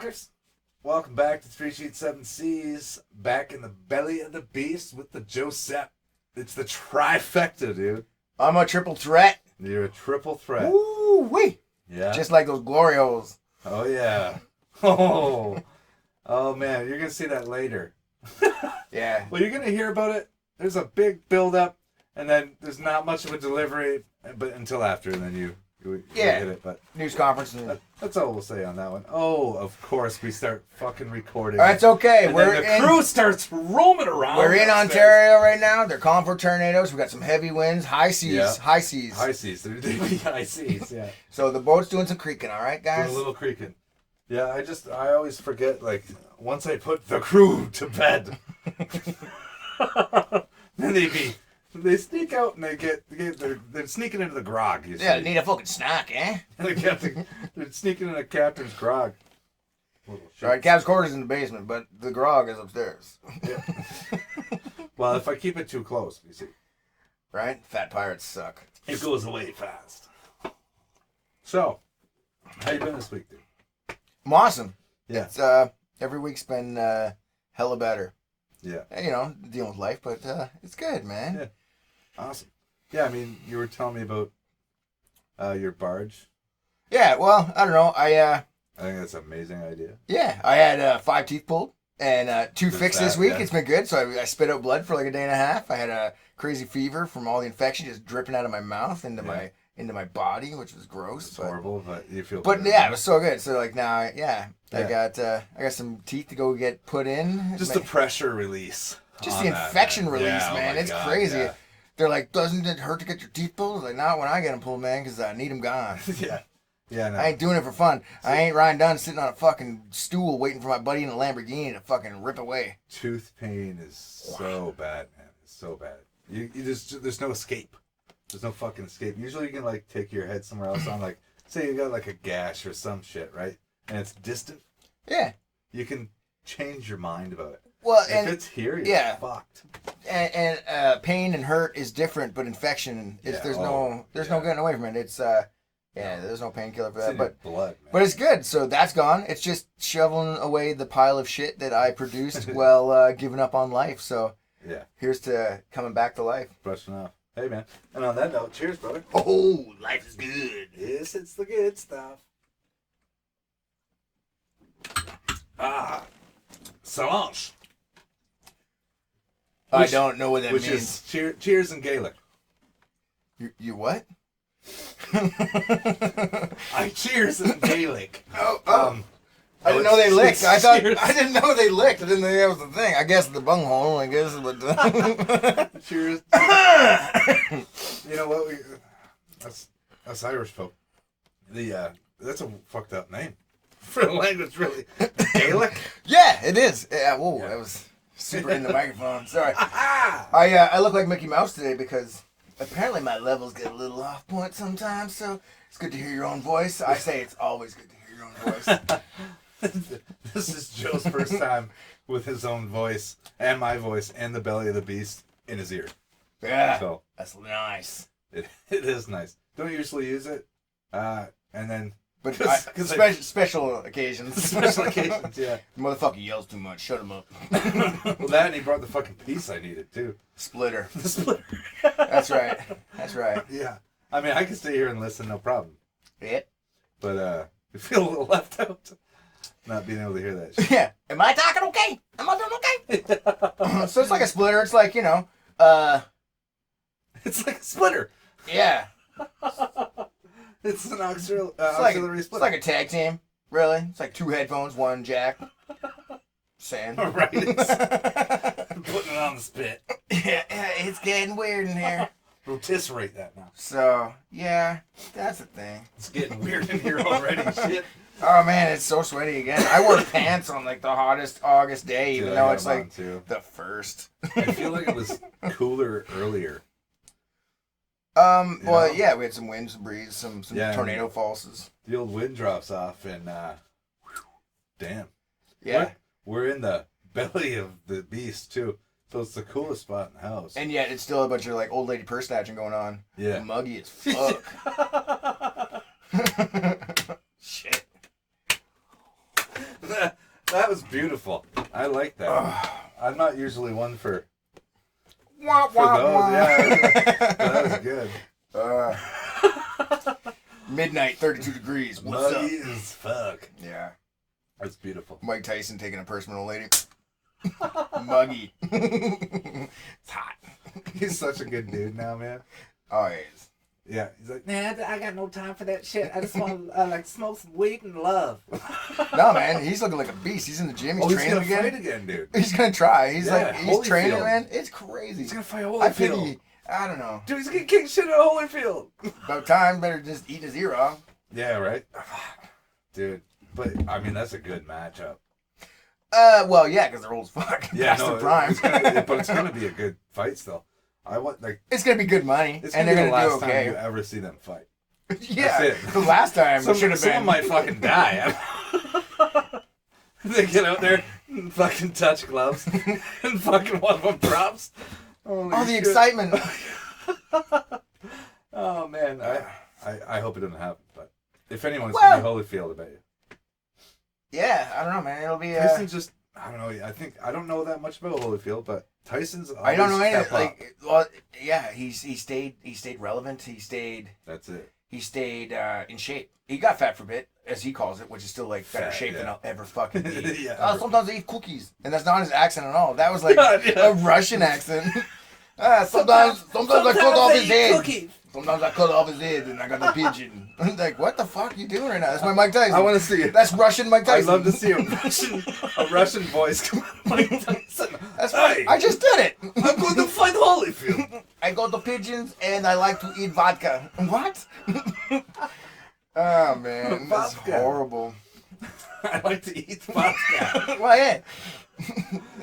fuckers. Welcome back to 3 Sheets 7 Seas. Back in the belly of the beast with the Josep. It's the Trifecta, dude. I'm a triple threat. You're a triple threat. Woo-wee. Yeah. Just like those glory holes. Oh, yeah. Oh, man. You're going to see that later. Yeah. Well, you're going to hear about it. There's a big build-up, and then there's not much of a delivery but until after, and then you hit it. But news conference. And... that's all we'll say on that one. Oh, of course, we start fucking recording. That's okay. And then the crew starts roaming around. We're in Ontario right now. They're calling for tornadoes. We got some heavy winds, high seas, Yeah. high seas. High seas. They'd be high seas, yeah. So the boat's doing some creaking, all right, guys? Doing a little creaking. Yeah, I always forget, like, once I put the crew to bed, then they sneak out and they're sneaking into the grog, you see. Yeah, they need a fucking snack, eh? They're sneaking in the captain's grog. All right, Cap's quarters in the basement, but the grog is upstairs. Yeah. Well, if I keep it too close, you see. Right? Fat pirates suck. It goes away fast. So, how you been this week, dude? I'm awesome. Yeah. It's, every week's been hella better. Yeah. You know, dealing with life, but it's good, man. Yeah. Awesome. Yeah, I mean, you were telling me about your barge. Yeah, well, I don't know. I think that's an amazing idea. Yeah, I had 5 teeth pulled and 2 fixed this week. Yeah. It's been good. So I spit out blood for like a day and a half. I had a crazy fever from all the infection just dripping out of my mouth into my body, which was gross. It's horrible, but you feel. But yeah, it was so good. So like now, Yeah. I got some teeth to go get put in. Just the pressure release. Just the infection release, Yeah, man. It's God, crazy. Yeah. They're like, doesn't it hurt to get your teeth pulled? I was like, not when I get them pulled, man, because I need them gone. Yeah. Yeah, no. I ain't doing it for fun. I ain't Ryan Dunn sitting on a fucking stool waiting for my buddy in a Lamborghini to fucking rip away. Tooth pain is so bad, man. It's so bad. You there's no escape. There's no fucking escape. Usually you can like take your head somewhere else on, like, say you got like a gash or some shit, right? And it's distant. Yeah. You can change your mind about it. Well, if and it's here, you're fucked. And pain and hurt is different, but infection is there's no getting away from it. It's there's no painkiller for that. In your blood, man. But it's good. So that's gone. It's just shoveling away the pile of shit that I produced while giving up on life. So yeah, here's to coming back to life. Brushing off. Hey, man. And on that note, cheers, brother. Oh, life is good. Yes, it's the good stuff. Ah, Solange. I don't know what that means. Which is cheers in Gaelic. You what? I cheers in Gaelic. I didn't know they licked. I didn't know they licked. I didn't think that was the thing. I guess the bunghole. I guess, but cheers. You know what? That's Irish folk. That's a fucked up name for a language, really. Gaelic. Yeah, it is. Yeah. Whoa, yeah. That was super in the microphone. Sorry. I look like Mickey Mouse today because apparently my levels get a little off point sometimes. So it's good to hear your own voice. I say it's always good to hear your own voice. This is Joe's first time with his own voice and my voice and the belly of the beast in his ear. Yeah, so that's nice. It is nice. Don't usually use it, and then but special occasions. Special occasions, yeah. The motherfucker yells too much. Shut him up. Well, that and he brought the fucking piece I needed too. Splitter. The splitter. That's right. That's right. Yeah. I mean, I can stay here and listen, no problem. Yeah. But I feel a little left out. Not being able to hear that shit. Yeah. Am I talking okay? Am I doing okay? So it's like a splitter. It's like, it's like a splitter. Yeah. It's an auxiliary splitter. It's like a tag team, really. It's like 2 headphones, 1 jack. Saying. Right. Putting it on the spit. Yeah, it's getting weird in here. Rotisserate that now. So, yeah, that's the thing. It's getting weird in here already. Shit. Oh, man, it's so sweaty again. I wore pants on, like, the hottest August day, even though it's, like, the first. I feel like it was cooler earlier. Well, yeah, we had some wind, some breeze, some tornado falls. The old wind drops off, and, damn. Yeah. We're in the belly of the beast, too. So it's the coolest spot in the house. And yet, it's still a bunch of, like, old lady purse snatching going on. Yeah. Muggy as fuck. Shit. That was beautiful. I like that. I'm not usually one for Wah, those. wah. Yeah, that was good. Midnight, 32 degrees. What's Muggy up? as fuck. Yeah. That's beautiful. Mike Tyson taking a personal lady. Muggy. It's hot. He's such a good dude now, man. Oh, he is. Yeah, he's like, man, I got no time for that shit. I just want to like smoke some weed and love. No, man, he's looking like a beast. He's in the gym. He's training gonna again. fight again, dude. He's gonna try. He's Yeah, training, Holyfield. man. It's crazy. He's gonna fight I Holyfield. pity. I don't know. Dude, he's gonna kick shit out of Holyfield. About time. Better just eat his ear off. Yeah, right. Dude, but I mean that's a good matchup. Well, yeah, because they're old as fuck. Yeah, Past no, their prime. but it's gonna be a good fight still. I want like It's gonna be good money, it's and gonna they're be the gonna last do time okay. you ever see them fight. Yeah, That's it. the last time should have been. Someone might fucking die. They get out there and fucking touch gloves and fucking one of them drops. Holy Oh, the shit. excitement. Oh man, I hope it doesn't happen. But if anyone's Well- gonna be Holyfield, I bet you. Yeah, I don't know, man. It'll be. Tyson's just I don't know. I don't know that much about Holyfield, but Tyson's. I don't know always anything. step up. Like, well, yeah, he stayed relevant. He stayed That's it. in shape. He got fat for a bit, as he calls it, which is still like better Fat, shape than yeah. I'll ever fucking be. Yeah. Sometimes I eat cookies, and that's not his accent at all. That was like Yeah. a Russian accent. Sometimes I cut off his head. Cookies. Sometimes I cut off his head, and I got the pigeon. Like, what the fuck are you doing right now? That's my Mike Tyson. I want to see it. That's Russian Mike I'd Tyson. love to see a Russian voice come out of Mike Tyson. That's right. I just did it. I'm going to fight Holyfield. I go to pigeons and I like to eat vodka. What? Oh man, that's Vodka. horrible. I like to eat vodka. Well, yeah.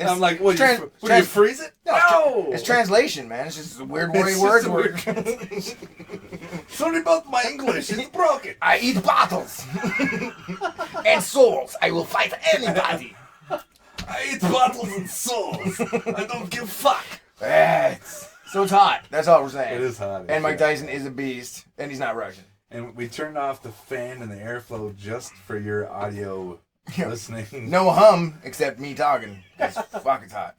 I'm like, what? trans- Would you trans- freeze it? No, it's translation, man. It's just a weird way It's words just a work. weird Sorry about my English. It's broken. I eat bottles and souls. I will fight anybody. I eat bottles and souls. I don't give a fuck. So it's hot. That's all we're saying. It is hot. And Mike Yeah. Tyson is a beast, and he's not Russian. And we turned off the fan and the airflow just for your audio Yeah. listening. No hum except me talking. It's fucking hot.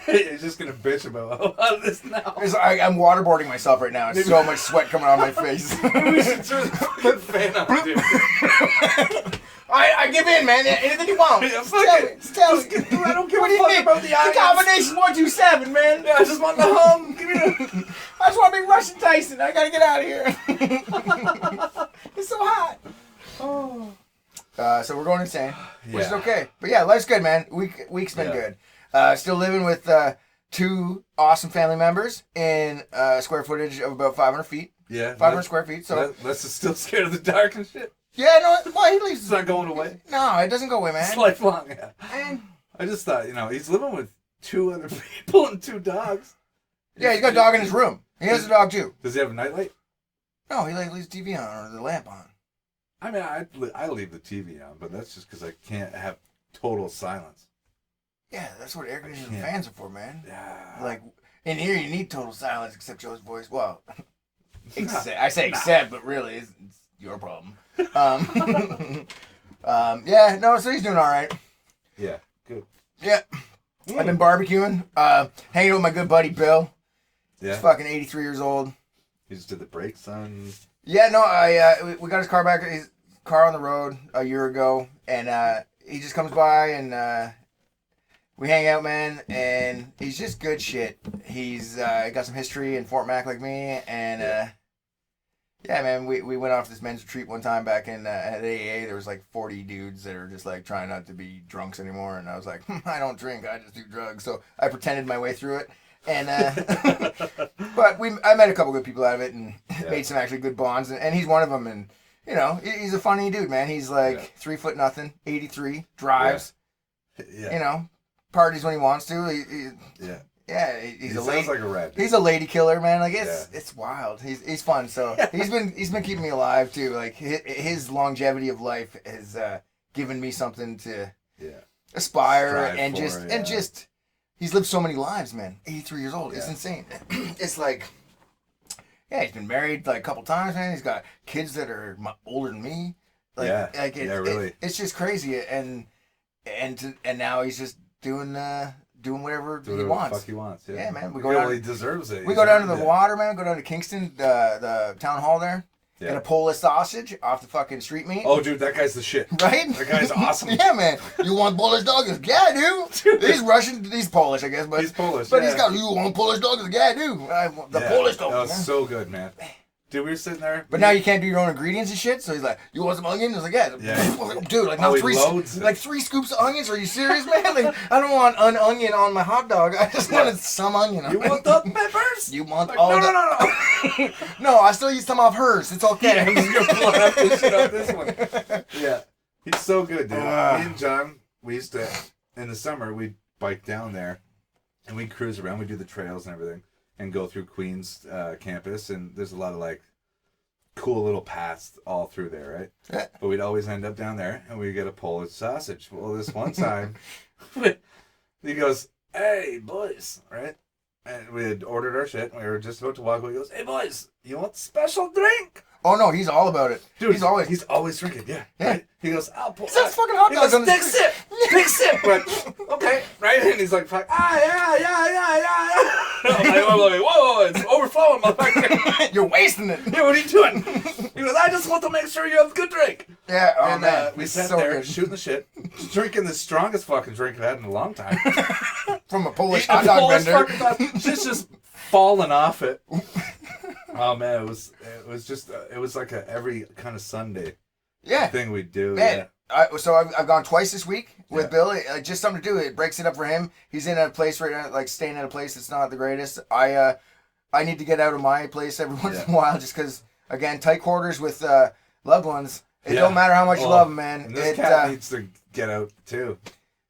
You're just gonna bitch about how hot it is now. I'm waterboarding myself right now. It's so much sweat coming out of my face. We should turn the fucking fan on, dude. I give in, man. Anything you want. Yeah, Just fuck tell it. me. Just tell Just me. get- I don't give What a do you fuck think? about the audience. combination 127, man. Yeah, I just want the hum. Give me the... I just want to be Russian Tyson. I gotta get out of here. It's so hot. Oh. So we're going insane, which is Yeah. okay. But yeah, life's good, man. Week's been Yeah. good. Still living with 2 awesome family members in square footage of about 500 feet. Yeah. 500 square feet. So Les is still scared of the dark and shit. yeah, no, well, he leaves. It's not going away. No, it doesn't go away, man. It's lifelong. Yeah. Man. I just thought, he's living with 2 other people and 2 dogs. Yeah, he's got a dog in his room. He has a dog too. Does he have a nightlight? No, he leaves the TV on or the lamp on. I mean, I leave the TV on, but that's just because I can't have total silence. Yeah, that's what air conditioners and Yeah. fans are for, man. Yeah. Like in here, you need total silence except Joe's voice. Well, I say except, but really, it's your problem. Yeah, no, so he's doing all right. Yeah. Good. Yeah, I've been barbecuing, hanging out with my good buddy Bill. Yeah. He's fucking 83 years old. He just did the brakes on. Yeah, no, we got his car back, his car on the road a year ago, and he just comes by and we hang out, man, and he's just good shit. He's got some history in Fort Mac like me, and yeah, man, we went off this men's retreat one time back in at AA. There was like 40 dudes that are just like trying not to be drunks anymore, and I was like, I don't drink, I just do drugs. So I pretended my way through it, and but I met a couple good people out of it, and made some actually good bonds, and he's one of them, and he's a funny dude, man. He's like 3 foot nothing, 83, drives, Yeah. Parties when he wants to. He's a Sounds lady. like a rat. He's a lady killer, man. Like it's wild. He's fun. So he's been keeping me alive too. Like his longevity of life has given me something to aspire Strive and for, just he's lived so many lives, man. 83 years old. It's insane. It's like he's been married like a couple times, man. He's got kids that are older than me. Like, really. It's just crazy. And and now he's just doing whatever he The wants. fuck he wants. Yeah, Yeah, man. He deserves it. We go down to the water, man. Go down to Kingston, the town hall there. Yeah. Get a Polish sausage off the fucking street meat. Oh, dude, that guy's the shit. Right? That guy's awesome. Yeah, man. You want Polish dogs? Yeah, dude. He's Russian. He's Polish, I guess. But he's Polish. But yeah. he's got, you want Polish dogs? Yeah, dude. I want the Polish dogs. That was so good, man. Dude, we were sitting there. But now you can't do your own ingredients and shit. So he's like, "You want some onions?" I was like, "Yeah." Dude, like now three scoops of onions. Are you serious, man? Like, I don't want an onion on my hot dog. I just wanted some onion. You want the peppers? You want like, all? No. No, I still use some off hers. It's okay. Yeah, I'm just gonna pull out this shit off this one. Yeah, he's so good, dude. Me and John, we used to in the summer we'd bike down there, and we'd cruise around. We'd do the trails and everything. And go through Queens campus, and there's a lot of like cool little paths all through there, right? Yeah. But we'd always end up down there, and we'd get a Polish sausage. Well, this one time, he goes, "Hey, boys," right? And we had ordered our shit, and we were just about to walk away. He goes, "Hey, boys, you want special drink?" Oh no, he's all about it. Dude, he's always drinking, yeah. Right? He goes, "I'll pull." He says fucking hot dogs on the big sip, big sip. But okay, right? And he's like, yeah. I'm like, whoa, it's overflowing, motherfucker. You're wasting it. Yeah, what are you doing? He goes, "I just want to make sure you have a good drink." Yeah, oh and man, we it's sat so there good. shooting the shit, drinking the strongest fucking drink I've had in a long time. From a Polish hot dog vendor. Just falling off it. Oh man, it was just it was like a every kind of Sunday thing we do. Man, so I've gone twice this week with Billy. Just something to do. It breaks it up for him. He's in a place right now, like staying at a place that's not the greatest. I need to get out of my place every once in a while, just because again, tight quarters with loved ones. It don't matter how much you love them, man. And this cat needs to get out too.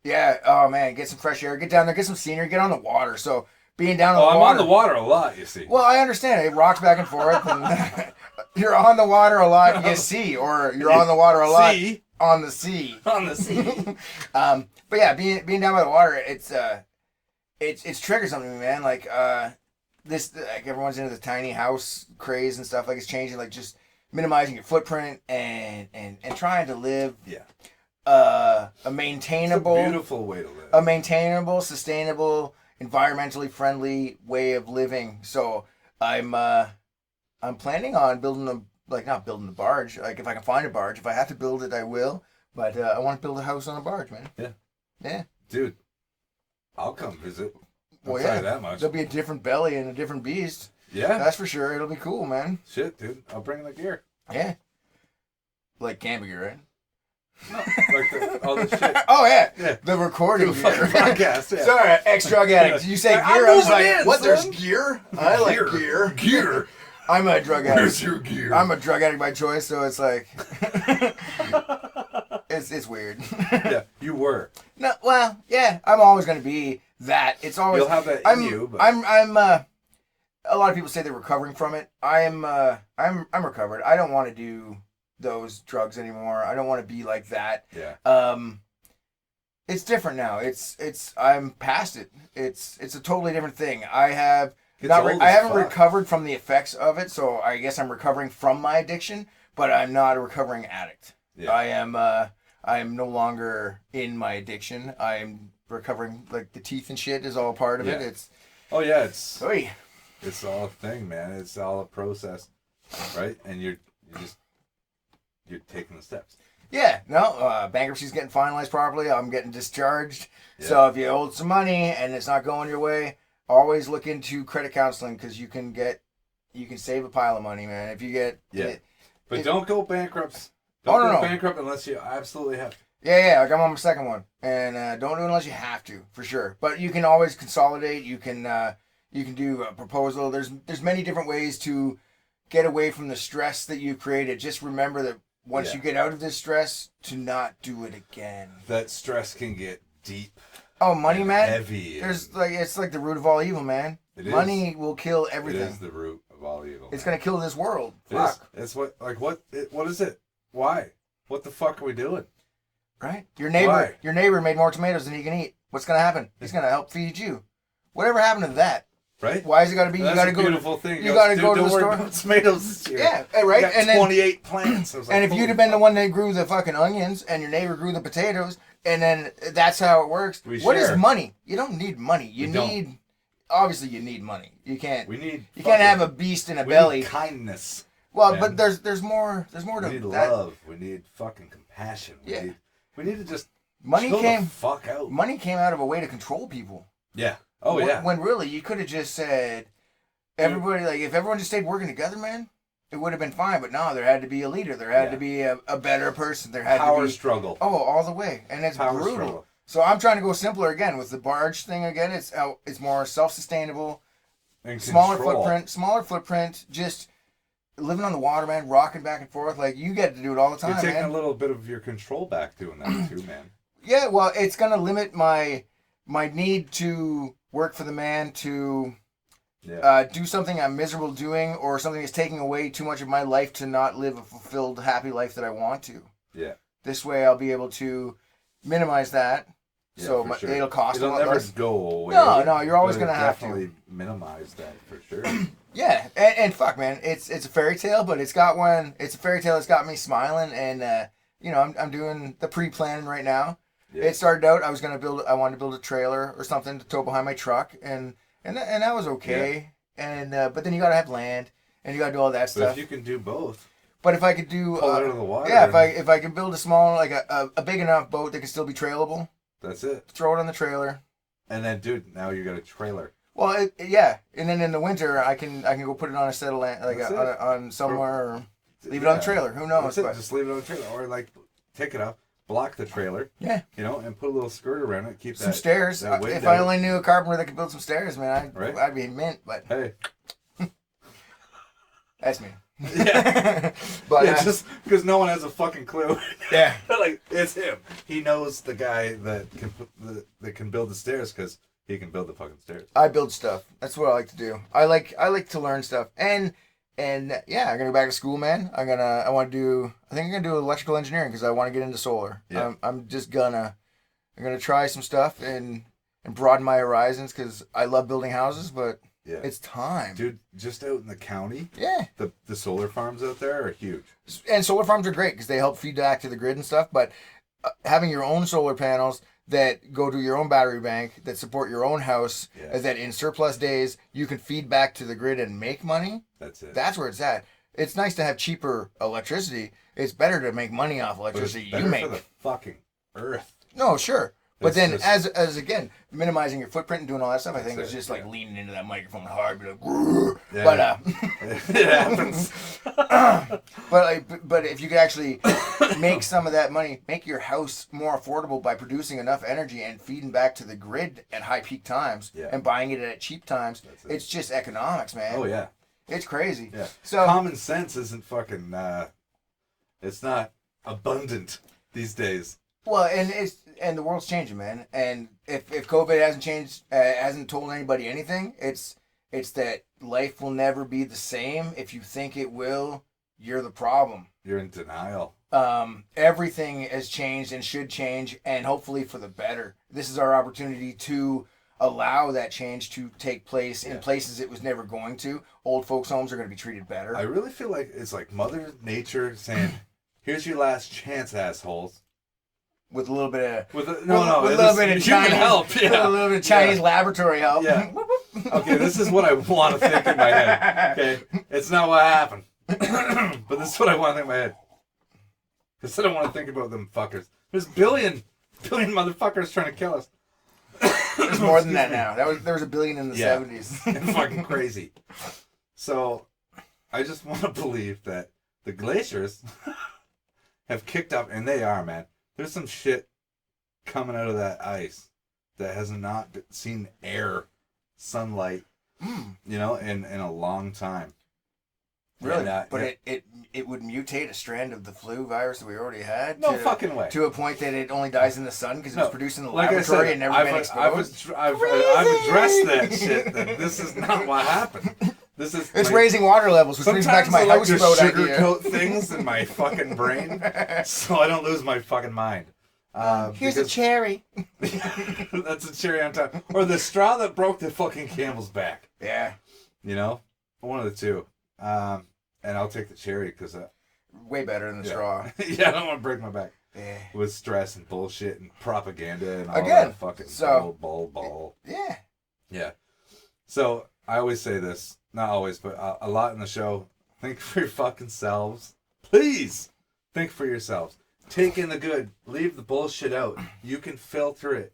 Yeah. Oh man, get some fresh air. Get down there. Get some scenery. Get on the water. So. Being down on the water. I'm on the water a lot, you see. Well, I understand. It rocks back and forth. And you're on the water a lot, you see. Or you're on the water a lot on the sea. On the sea. But yeah, being down by the water, it's triggered something to me, man. Like, this, like, everyone's into the tiny house craze and stuff. Like, it's changing, like, just minimizing your footprint and trying to live a maintainable. It's a beautiful way to live. A maintainable, sustainable, environmentally friendly way of living. So I'm planning on building not building a barge. Like if I can find a barge, if I have to build it, I will. But I want to build a house on a barge, man. Yeah. Yeah. Dude, I'll come visit. I'll Well, tell you that much. There'll be a different belly and a different beast. Yeah. That's for sure. It'll be cool, man. Shit, dude. I'll bring the gear. Yeah. Like camping gear, right? No, like all the shit. Oh yeah. Yeah. The recording The fucking gear. podcast. Yeah. Sorry, ex-drug addict. You say I'm gear, I was moving like, in, what? son. There's gear? I like gear. Gear. I'm a drug addict. Where's your gear? I'm a drug addict by choice, so it's like it's weird. Yeah, you were. No, well, yeah, I'm always gonna be that. It's always You'll have that in I'm, you. But... I'm a lot of people say they're recovering from it. I'm recovered. I don't want to do those drugs anymore. I don't want to be like that. Yeah. It's different now. I'm past it. It's a totally different thing. I haven't recovered from the effects of it, so I guess I'm recovering from my addiction, but I'm not a recovering addict. Yeah. I am no longer in my addiction. I'm recovering, like the teeth and shit is all part of it. It's it's all a thing, man. It's all a process, right? And you're taking the steps. Yeah, no, bankruptcy's getting finalized properly. I'm getting discharged. Yeah. So if you owe some money and it's not going your way, always look into credit counseling because you can save a pile of money, man. If you get but don't go bankrupt. Don't go bankrupt unless you absolutely have to. Yeah, like I'm on my second one, and don't do it unless you have to, for sure. But you can always consolidate. You can do a proposal. There's many different ways to get away from the stress that you created. Just remember that once you get out of this stress, to not do it again. That stress can get deep. Oh, money, man. Heavy. It's like the root of all evil, man. Money will kill everything. It is the root of all evil. It's gonna kill this world. Fuck. It's what is it? Why? What the fuck are we doing? Right? Your neighbor made more tomatoes than he can eat. What's gonna happen? He's gonna help feed you. Whatever happened to that? Right? Why is it gotta be? That's a beautiful thing. You gotta go to the store. About tomatoes this year. Yeah, right. And 28 plants. And if you'd have been the one that grew the fucking onions and your neighbor grew the potatoes, And then that's how it works. We What is share. money? You don't need money. We don't. Obviously you need money. You can't have a beast in a belly. Need kindness. Well, man. but there's more to we need that. love. We need fucking compassion. We need to just Money chill came the fuck out. Money came out of a way to control people. Yeah. Oh yeah. When really you could have just said everybody, like, if everyone just stayed working together, man, it would have been fine. But no, there had to be a leader. There had to be a better person. There had power to be struggle. Oh, all the way, and it's Power brutal. struggle. So I'm trying to go simpler again with the barge thing again. It's more self-sustainable, And smaller control. footprint. Just living on the water, man, rocking back and forth. Like, you get to do it all the time, You're taking man. a little bit of your control back doing that too, man. Yeah, well, it's gonna limit my need to work for the man to do something I'm miserable doing, or something that's taking away too much of my life to not live a fulfilled, happy life that I want to. Yeah. This way, I'll be able to minimize that. Yeah, So for sure. it'll cost It'll a lot never less. go away. No, you're always but gonna have to. definitely minimize that for sure. Yeah, and fuck, man, it's a fairy tale, but it's a fairy tale that's got me smiling, and I'm doing the pre-planning right now. Yeah. It started out I wanted to build a trailer or something to tow behind my truck, and that was okay. Yeah. And but then you gotta have land, and you gotta do all that stuff. But if you can do both. But if I could do pull it out of the water. Yeah, if I could build a small, like a big enough boat that can still be trailable. That's it. Throw it on the trailer. And then, dude, now you got a trailer. Well, yeah, and then in the winter I can go put it on a set of land, like on somewhere, or leave it on the trailer. Who knows? That's it. Just leave it on the trailer, or like take it up, block the trailer. Yeah. And put a little skirt around it. Keep some stairs. If I only knew a carpenter that could build some stairs, man, I'd be mint. But hey, that's me. Yeah. But just because no one has a fucking clue. Yeah. Like, it's him. He knows the guy that can build the stairs because he can build the fucking stairs. I build stuff. That's what I like to do. I like to learn stuff. And yeah, I'm gonna go back to school, man. I think I'm gonna do electrical engineering because I want to get into solar. Yeah. I'm gonna try some stuff and broaden my horizons because I love building houses, but it's time. Dude, just out in the county, the solar farms out there are huge. And solar farms are great because they help feed back to the grid and stuff, but having your own solar panels that go to your own battery bank, that support your own house, that in surplus days you can feed back to the grid and make money. That's it. That's where it's at. It's nice to have cheaper electricity. It's better to make money off electricity you make. For the fucking earth. No, sure. But then, just, as again, minimizing your footprint and doing all that stuff, I think it's just like leaning into that microphone hard, be like, grrr. But it happens. but if you could actually make some of that money, make your house more affordable by producing enough energy and feeding back to the grid at high peak times and buying it at cheap times, it's just economics, man. Oh yeah, it's crazy. Yeah, so common sense isn't fucking. It's not abundant these days. Well, and the world's changing, man. And if COVID hasn't changed, hasn't told anybody anything, it's that life will never be the same. If you think it will, you're the problem. You're in denial. Everything has changed and should change, and hopefully for the better. This is our opportunity to allow that change to take place in places it was never going to. Old folks' homes are going to be treated better. I really feel like it's like Mother Nature saying, "Here's your last chance, assholes." With a little bit of with a little bit of Chinese help, a little bit of Chinese laboratory help. Yeah. Okay, this is what I want to think in my head. Okay, it's not what happened, but this is what I want to think in my head. Because I don't want to think about them fuckers. There's billion motherfuckers trying to kill us. There's more than that now. There was a billion in the 70s. It's fucking crazy. So, I just want to believe that the glaciers have kicked up, and they are, man. There's some shit coming out of that ice that has not seen air, sunlight, in a long time. Really? But it would mutate a strand of the flu virus that we already had? No fucking way. To a point that it only dies in the sun because it was produced in the like laboratory I said, and never been exposed? I've addressed that shit, that this is not what happened. It's raising water levels, which brings me back to my houseboat idea. Sugarcoat things in my fucking brain so I don't lose my fucking mind. Here's a cherry. That's a cherry on top. Or the straw that broke the fucking camel's back. Yeah. One of the two. And I'll take the cherry because... way better than the straw. Yeah, I don't want to break my back. with stress and bullshit and propaganda and all Again, that fucking so bull. yeah. Yeah. So I always say this, not always, but a lot in the show. Think for your fucking selves, please. Think for yourselves. Take in the good. Leave the bullshit out. You can filter it.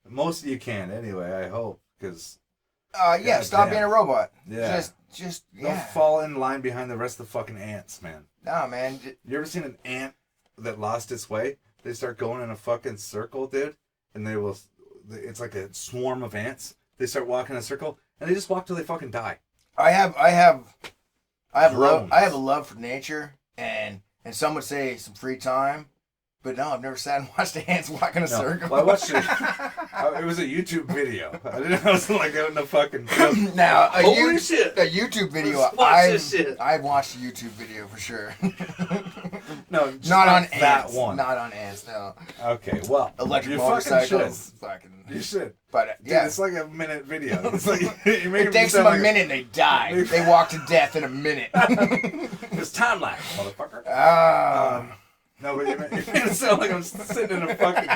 Most of you can, anyway. I hope, because. Yeah. Stop being a robot. Yeah. Just Don't fall in line behind the rest of the fucking ants, man. Nah, man. You ever seen an ant that lost its way? They start going in a fucking circle, dude, and they will. It's like a swarm of ants. They start walking in a circle, and they just walk till they fucking die. I have Drones. I have a love for nature, and some would say some free time, but no, I've never sat and watched the ants walk in a circle. Well, I watched it. It was a YouTube video. I didn't know it was like out in the fucking field. Now, Holy shit! A YouTube video. Let's watch this shit. I've watched a YouTube video for sure. No, just not on that ants. one. Not on ants. No. Okay, well, Electric you motorcycles. You should. But Dude, yeah, it's like a minute video. It's like you make it takes them like a minute and they die. They walk to death in a minute. It's time lapse, motherfucker. No, but you make it sound like I'm sitting in a fucking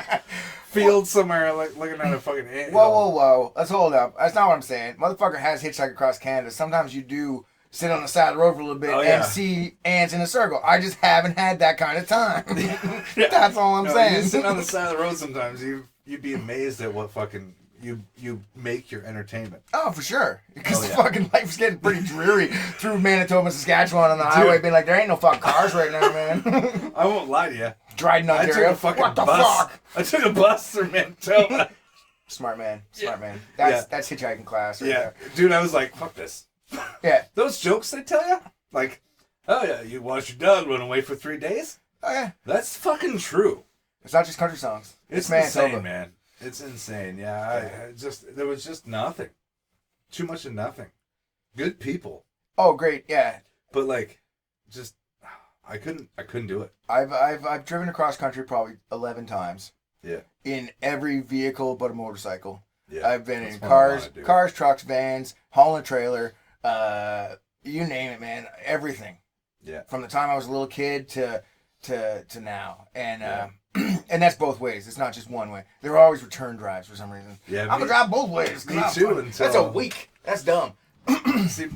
field somewhere, like looking at a fucking ant. Whoa. Let's hold up. That's not what I'm saying. Motherfucker has hitchhiked across Canada. Sometimes you do sit on the side of the road for a little bit and see ants in a circle. I just haven't had that kind of time. That's all I'm saying. You sit on the side of the road sometimes. You'd be amazed at what fucking you make your entertainment. Oh, for sure. Because fucking life's getting pretty dreary through Manitoba and Saskatchewan on the highway, being like, there ain't no fucking cars right now, man. I won't lie to you. Driving Ontario. I took a fucking what the bus. fuck? I took a bus through Manitoba. Smart man. That's hitchhiking class right there. Dude, I was like, fuck this. Yeah. Those jokes they tell you? Like, oh yeah, you watched your dog run away for 3 days? Oh yeah. That's fucking true. It's not just country songs. It's insane, man. It's insane. Yeah, there was just nothing. Too much of nothing. Good people. Oh, great. Yeah. But like, just I couldn't do it. I've driven across country probably 11 times. Yeah. In every vehicle but a motorcycle. Yeah. I've been in cars, trucks, vans, hauling a trailer, you name it, man. Everything. Yeah. From the time I was a little kid to now, and and that's both ways. It's not just one way. There are always return drives for some reason. Yeah. I'm gonna drive both ways. Me too. That's a week. That's dumb. See,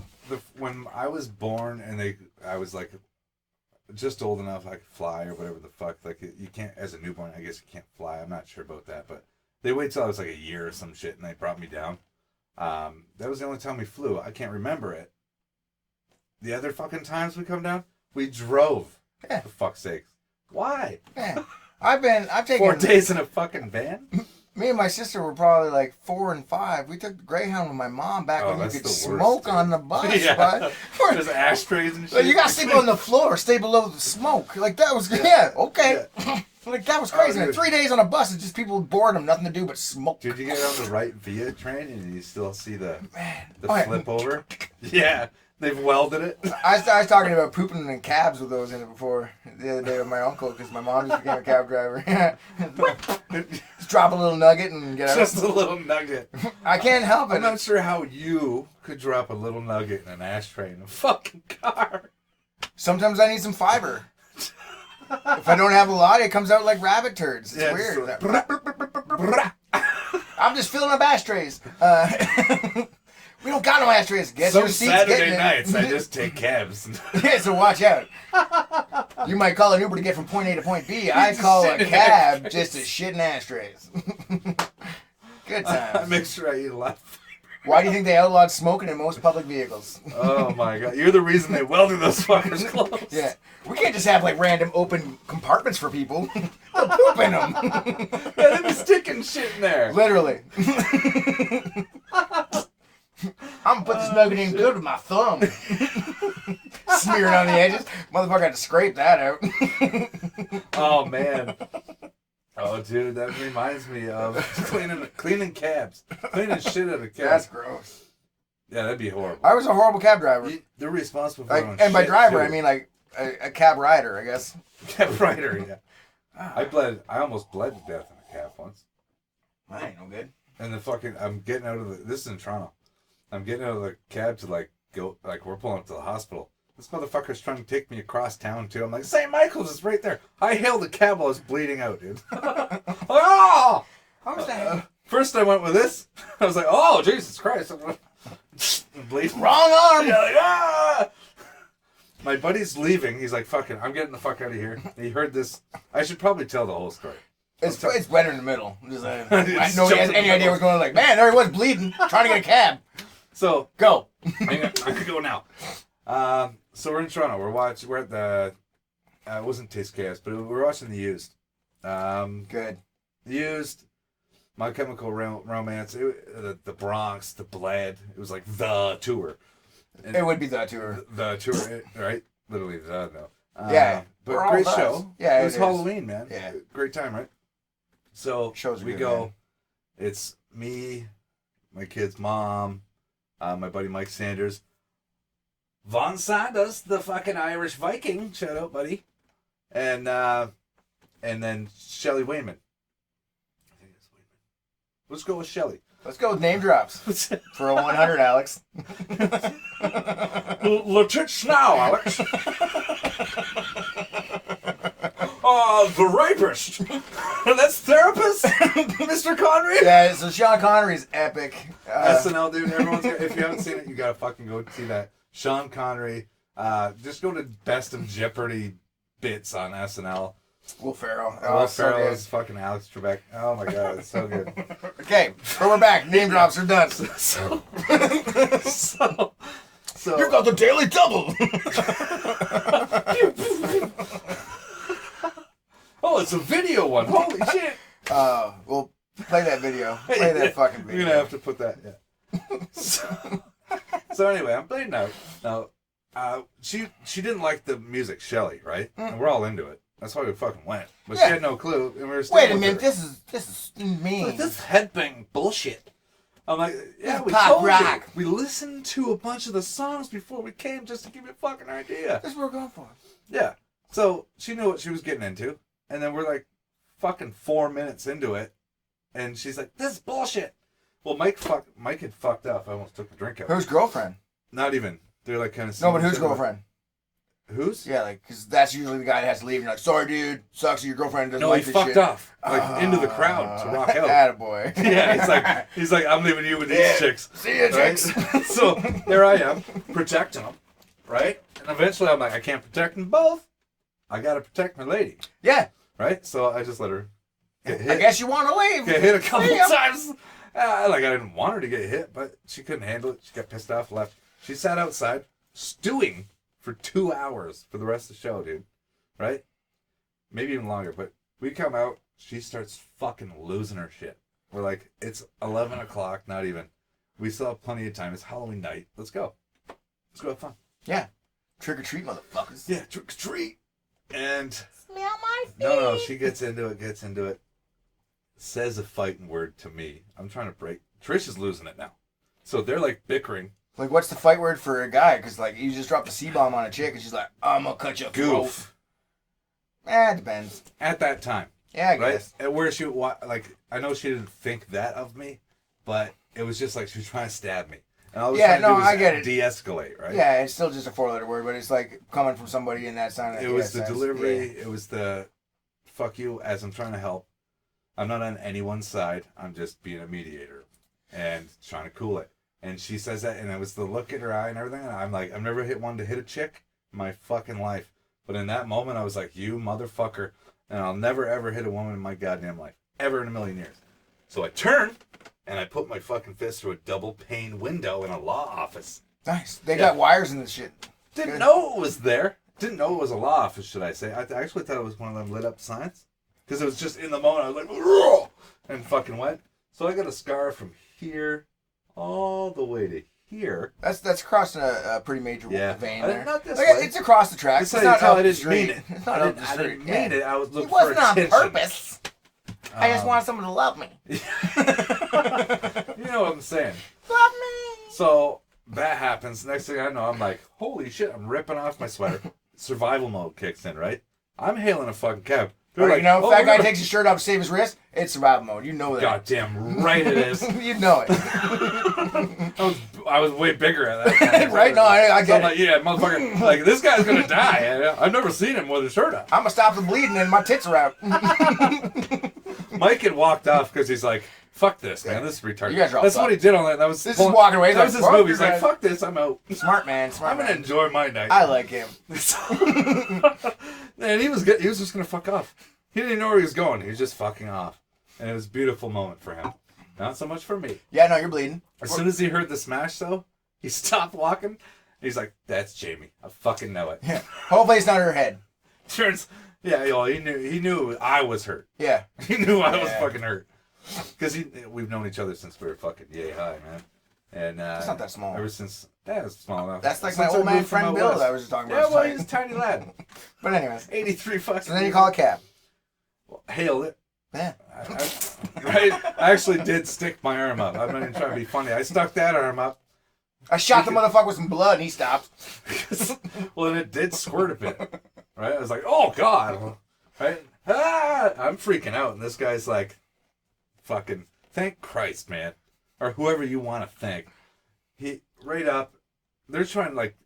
when I was born and I was like just old enough I could fly or whatever the fuck. Like you can't, as a newborn, I guess you can't fly. I'm not sure about that, but they wait till I was like a year or some shit and they brought me down. That was the only time we flew. I can't remember it. The other fucking times we come down, we drove. Yeah. For fuck's sake. Why? Yeah. I've taken 4 days in a fucking van. Me and my sister were probably like 4 and 5. We took the Greyhound with my mom back when you could smoke on the bus. Yeah. But there's ashtrays and shit. You gotta sleep on the floor, stay below the smoke. Like that was okay. Yeah. Like that was crazy. Man. 3 days on a bus, it's just people with boredom, nothing to do but smoke. Did you get on the right via train and you still see the flip over? Yeah. They've welded it. I was talking about pooping in cabs with those in it before the other day with my uncle because my mom just became a cab driver. Just drop a little nugget and get out. Just a little nugget. I can't help it. I'm not sure how you could drop a little nugget in an ashtray in a fucking car. Sometimes I need some fiber. If I don't have a lot, it comes out like rabbit turds. It's weird. I'm just filling up ashtrays. We don't got no ashtrays. Guess your seat's Saturday nights, I just take cabs. Yeah, so watch out. You might call an Uber to get from point A to point B. I call a cab just to shit in ashtrays. Good times. I make sure I eat a lot. Why do you think they outlawed smoking in most public vehicles? Oh my god, you're the reason they welded those fuckers closed. Yeah, we can't just have like random open compartments for people. They'll poop in them. Yeah, they be sticking shit in there. Literally. I'm gonna put this nugget in good with my thumb. Smear it on the edges. Motherfucker had to scrape that out. Oh man. Oh dude, that reminds me of cleaning cabs. Cleaning shit out of cabs. That's gross. Yeah, that'd be horrible. I was a horrible cab driver. They're responsible for their own and by shit, driver, too. I mean like a cab rider, I guess. Cab rider, yeah. I almost bled to death in a cab once. That ain't no good. And I'm getting out of this is in Toronto. I'm getting out of the cab to like go, like we're pulling up to the hospital. This motherfucker's trying to take me across town too. I'm like, St. Michael's is right there. I hailed a cab while I was bleeding out, dude. Oh! First I went with this. I was like, oh, Jesus Christ. I'm bleeding. Wrong arm! Yeah, like, ah! My buddy's leaving. He's like, fucking, I'm getting the fuck out of here. He heard this. I should probably tell the whole story. It's better in the middle. Just, I didn't know he had any idea what was going on. Like, man, there he was bleeding, trying to get a cab. So, go. I could go now. So we're in Toronto. We're at the, it wasn't Taste Chaos, but we're watching The Used. Good. The Used, My Chemical Romance, the Bronx, The Bled. It was like the tour. And it would be the tour. The tour, right? Literally the, no. Yeah. But great show. Yeah, it was Halloween, man. Yeah. Great time, right? So shows we good, go. man. It's me, my kid's mom, my buddy Mike Sanders, Von Sanders, the fucking Irish Viking. Shout out, buddy. And then Shelley Wayman. I think it's Wayman. Let's go with Shelley. Let's go with name drops for a 100, Alex. Let's now, Alex. The rapist. That's therapist, Mr. Connery. Yeah, so Sean Connery's epic. SNL, dude. If you haven't seen it, you gotta fucking go see that. Sean Connery. Just go to Best of Jeopardy bits on SNL. Will Ferrell. Will Ferrell is fucking Alex Trebek. Oh my god, it's so good. Okay, so we're back. Name drops are done. So you've got the Daily Double. Oh, it's a video one. Holy shit. Well, play that video. Play that fucking video. You're gonna have to put that, yeah. So anyway, I'm playing now. Now, she didn't like the music, Shelley, right? And we're all into it. That's why we fucking went. But she had no clue, and we were still Wait a minute, this is mean. Like, this headbang bullshit. I'm like, yeah, we pop told rock. you. We listened to a bunch of the songs before we came just to give you a fucking idea. This is what we're going for. Yeah. So she knew what she was getting into. And then we're like fucking 4 minutes into it. And she's like, this is bullshit. Well, Mike had fucked up. I almost took the drink out. Whose girlfriend? Not even. They're like kind of... No, but whose girlfriend? Whose? Yeah, like, because that's usually the guy that has to leave. And you're like, sorry, dude. Sucks that your girlfriend doesn't like this shit. No, he fucked off. Like, into the crowd to rock out. Attaboy. Yeah, he's like, I'm leaving you with these chicks. See ya, right? chicks. So, there I am, protecting them. Right? And eventually I'm like, I can't protect them both. I gotta protect my lady. Yeah. Right? So I just let her get hit. I guess you want to leave. Get hit a couple times. I didn't want her to get hit, but she couldn't handle it. She got pissed off, left. She sat outside, stewing for 2 hours for the rest of the show, dude. Right? Maybe even longer, but we come out, she starts fucking losing her shit. We're like, it's 11 o'clock, not even. We still have plenty of time. It's Halloween night. Let's go. Let's go have fun. Yeah. Trick or treat, motherfuckers. Yeah, trick or treat. And... Smell my feet. No, she gets into it. Says a fighting word to me. I'm trying to break. Trish is losing it now. So they're like bickering. Like, what's the fight word for a guy? Because, like, you just dropped a C-bomb on a chick and she's like, I'm going to cut your throat. Goof. It depends. At that time. Yeah, I right? guess. At where she, like, I know she didn't think that of me, but it was just like she was trying to stab me. And all I was trying to do was I get it. de-escalate, right? Yeah, it's still just a 4-letter word, but it's like coming from somebody in that sound. It was the delivery. Yeah. It was the fuck you as I'm trying to help. I'm not on anyone's side. I'm just being a mediator and trying to cool it. And she says that, and it was the look in her eye and everything. And I'm like, I've never hit one to hit a chick in my fucking life. But in that moment, I was like, you motherfucker. And I'll never, ever hit a woman in my goddamn life. Ever in a million years. So I turn, and I put my fucking fist through a double pane window in a law office. Nice. They got wires in this shit. Didn't know it was there. Didn't know it was a law office, should I say. I actually thought it was one of them lit up signs. Because it was just in the moment, I was like, "Roar!" And fucking went. So I got a scar from here all the way to here. That's crossing a pretty major vein there. Not this like, way. it's across the tracks. It's It's not how up I the didn't mean street. it. It's not up the street. I didn't mean it. I was It looking for wasn't on attention. purpose. I just wanted someone to love me. You know what I'm saying. Love me. So that happens. Next thing I know, I'm like, holy shit, I'm ripping off my sweater. Survival mode kicks in, right? I'm hailing a fucking cab. They're Or, like, you know, "Oh, fat we're guy gonna-" takes his shirt off to save his wrist. It's survival mode. You know that. Goddamn right it is. You know it. I was way bigger at that time. Right? No, I So get I'm it. like, yeah, motherfucker, like, this guy's gonna die. I've never seen him with his shirt up. I'm gonna stop the bleeding and my tits are out. Mike had walked off because he's like, fuck this, man, this is retarded. You guys are all That's what he fucked. did on that. That was This is walking away. That He's was like, his "Fuck movie. you He's like, guys." fuck this, I'm out. Smart man. Smart I'm gonna man. enjoy my night. I like him. And he was good. He was just gonna fuck off. He didn't even know where he was going. He was just fucking off, and it was a beautiful moment for him. Not so much for me. Yeah, no, you're bleeding. As soon as he heard the smash, though, he stopped walking. He's like, "That's Jamie. I fucking know it." Yeah. Hopefully it's not her head. Turns, yeah, yo, he knew I was hurt. Yeah. He knew I was Yeah. fucking hurt. Because we've known each other since we were fucking yay high, man. And It's not that small. Ever since, yeah, it's small enough. That's like Since my I old man moved from friend out Bill west. that I was just talking Yeah, about. well, he's a tiny lad. But anyways. 83 fucking. So then you call it Cap. Hailed it. Yeah. Right? I actually did stick my arm up. I'm not even trying to be funny. I stuck that arm up. I shot the motherfucker with some blood and he stopped. Well, and it did squirt a bit. Right? I was like, oh, God. Right? Ah! I'm freaking out. And this guy's like, fucking, thank Christ, man. Or whoever you want to thank. He, right up, they're trying like,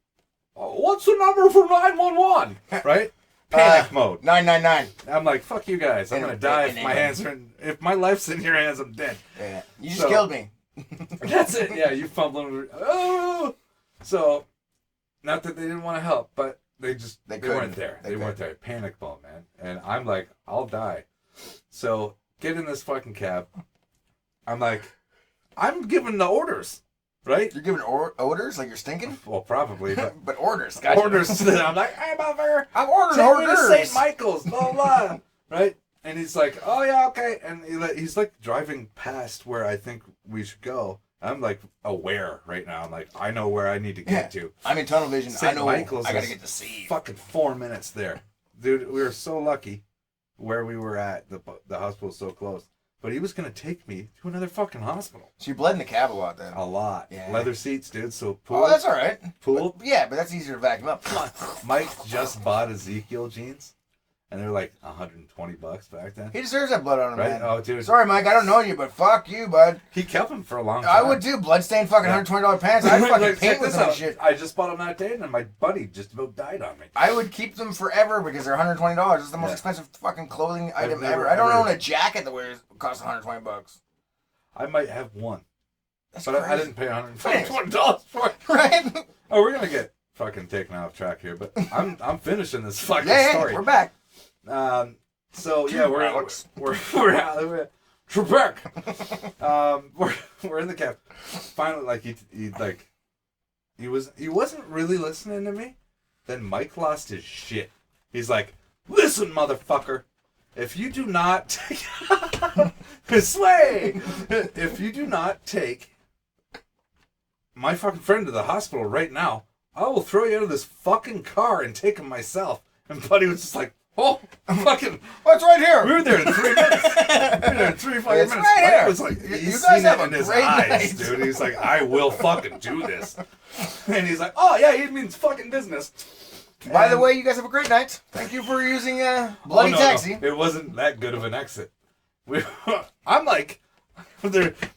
oh, what's the number for 911? Right? Panic mode. 999. I'm like, fuck you guys. I'm In- going to die if in my England. hands are if my life's in your hands, I'm dead. Yeah. You just So- killed me. That's it. Yeah, you fumbling. Oh! So, not that they didn't want to help, but they weren't couldn't. there. They They weren't there. Panic mode, man. And I'm like, I'll die. So, get in this fucking cab. I'm like, I'm giving the orders, right? You're giving orders like you're stinking? Well, probably, but But orders. Gotcha. orders. I'm like, hey, motherfucker, I'm ordering take me to orders. St. Michael's, blah, blah, right? And he's like, oh, yeah, okay. And he's like driving past where I think we should go. I'm like aware right now. I'm like, I know where I need to get to. I'm in tunnel vision. St. I know Michael's I gotta is get to see. Fucking 4 minutes there. Dude, we were so lucky where we were at. The hospital's so close. But he was going to take me to another fucking hospital. So you bled in the cab a lot then. A lot. Yeah. Leather seats, dude. So pool. Oh, that's all right. Pool. But, yeah, but that's easier to vacuum up. Mike just bought Ezekiel jeans. And they're like $120 back then. He deserves that blood on him, Right? man. Oh, dude. Sorry, Mike. I don't know you, but fuck you, bud. He kept them for a long time. I would too. Bloodstained fucking Yeah. $120 pants. I'd fucking Like, paint check with this them and out. shit. I just bought them that day, and my buddy just about died on me. I would keep them forever because they're $120. It's the most Yeah. expensive fucking clothing item never, ever. I don't ever- own a jacket that costs $120. I might have one, That's but crazy. I didn't pay $120 for it. Right? Oh, we're gonna get fucking taken off track here, but I'm finishing this fucking Yeah, story. we're back. So yeah, we're Alex. we're Trebek. We're in the cab. Finally, like he wasn't really listening to me. Then Mike lost his shit. He's like, "Listen, motherfucker, if you do not take sway, if you do not take my fucking friend to the hospital right now, I will throw you out of this fucking car and take him myself." And Buddy was just like, "Oh, fucking." What's right here? We were there in 3 minutes. We were there in 3 fucking It's minutes. right Mike here. was like, You he's guys seen have it a in his great eyes, night. dude. He's like, I will fucking do this. And he's like, oh yeah, he means fucking business. By the And- way, you guys have a great night. Thank you for using Bloody no, Taxi. No. It wasn't that good of an exit. I'm like,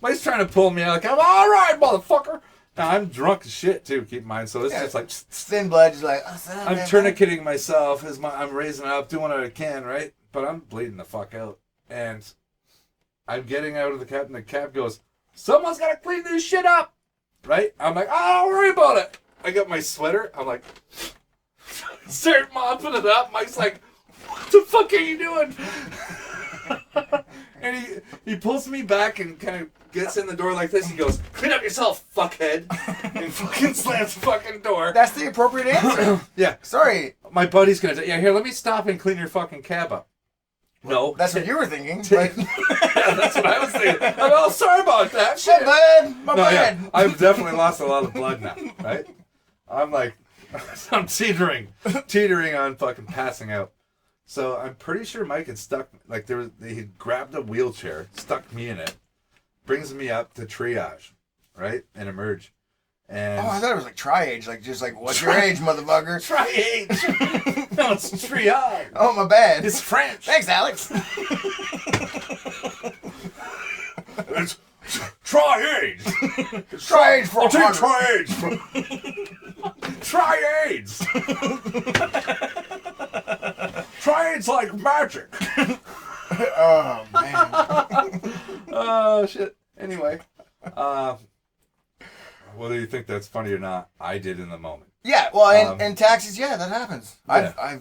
Mike's trying to pull me out. Like, I'm all right, motherfucker. Now I'm drunk as shit too. Keep in mind. So it's Yeah. just like, Thin blood, just like, I'm tourniqueting myself as I'm raising up, doing what I can, right? But I'm bleeding the fuck out. And I'm getting out of the cab, and the cab goes, someone's got to clean this shit up, right? I'm like, oh, don't worry about it. I got my sweater. I'm like, start mopping it up. Mike's like, what the fuck are you doing? And he pulls me back and kind of gets in the door like this. He goes, clean up yourself, fuckhead. And fucking slams the fucking door. That's the appropriate answer. Yeah. Sorry. My buddy's going to, yeah, here, let me stop and clean your fucking cab up. No. That's what you were thinking. Yeah, that's what I was thinking. I'm oh, sorry about that. Shit. My bad. My No, bad. yeah, I've definitely lost a lot of blood now, right? I'm like, I'm teetering on fucking passing out. So I'm pretty sure Mike had stuck, like he grabbed a wheelchair, stuck me in it, brings me up to triage, right, and emerge. And I thought it was like tri-age, like just like, what's your age, motherfucker? Tri-age. No, it's triage. Oh, my bad. It's French. Thanks, Alex. It's tri-age. Tri-age for I'll take 100. tri-age. Tri-age like magic. Oh, man. Oh, shit. Anyway. Whether you think that's funny or not, I did in the moment. Yeah, well, in taxis, yeah, that happens. Yeah.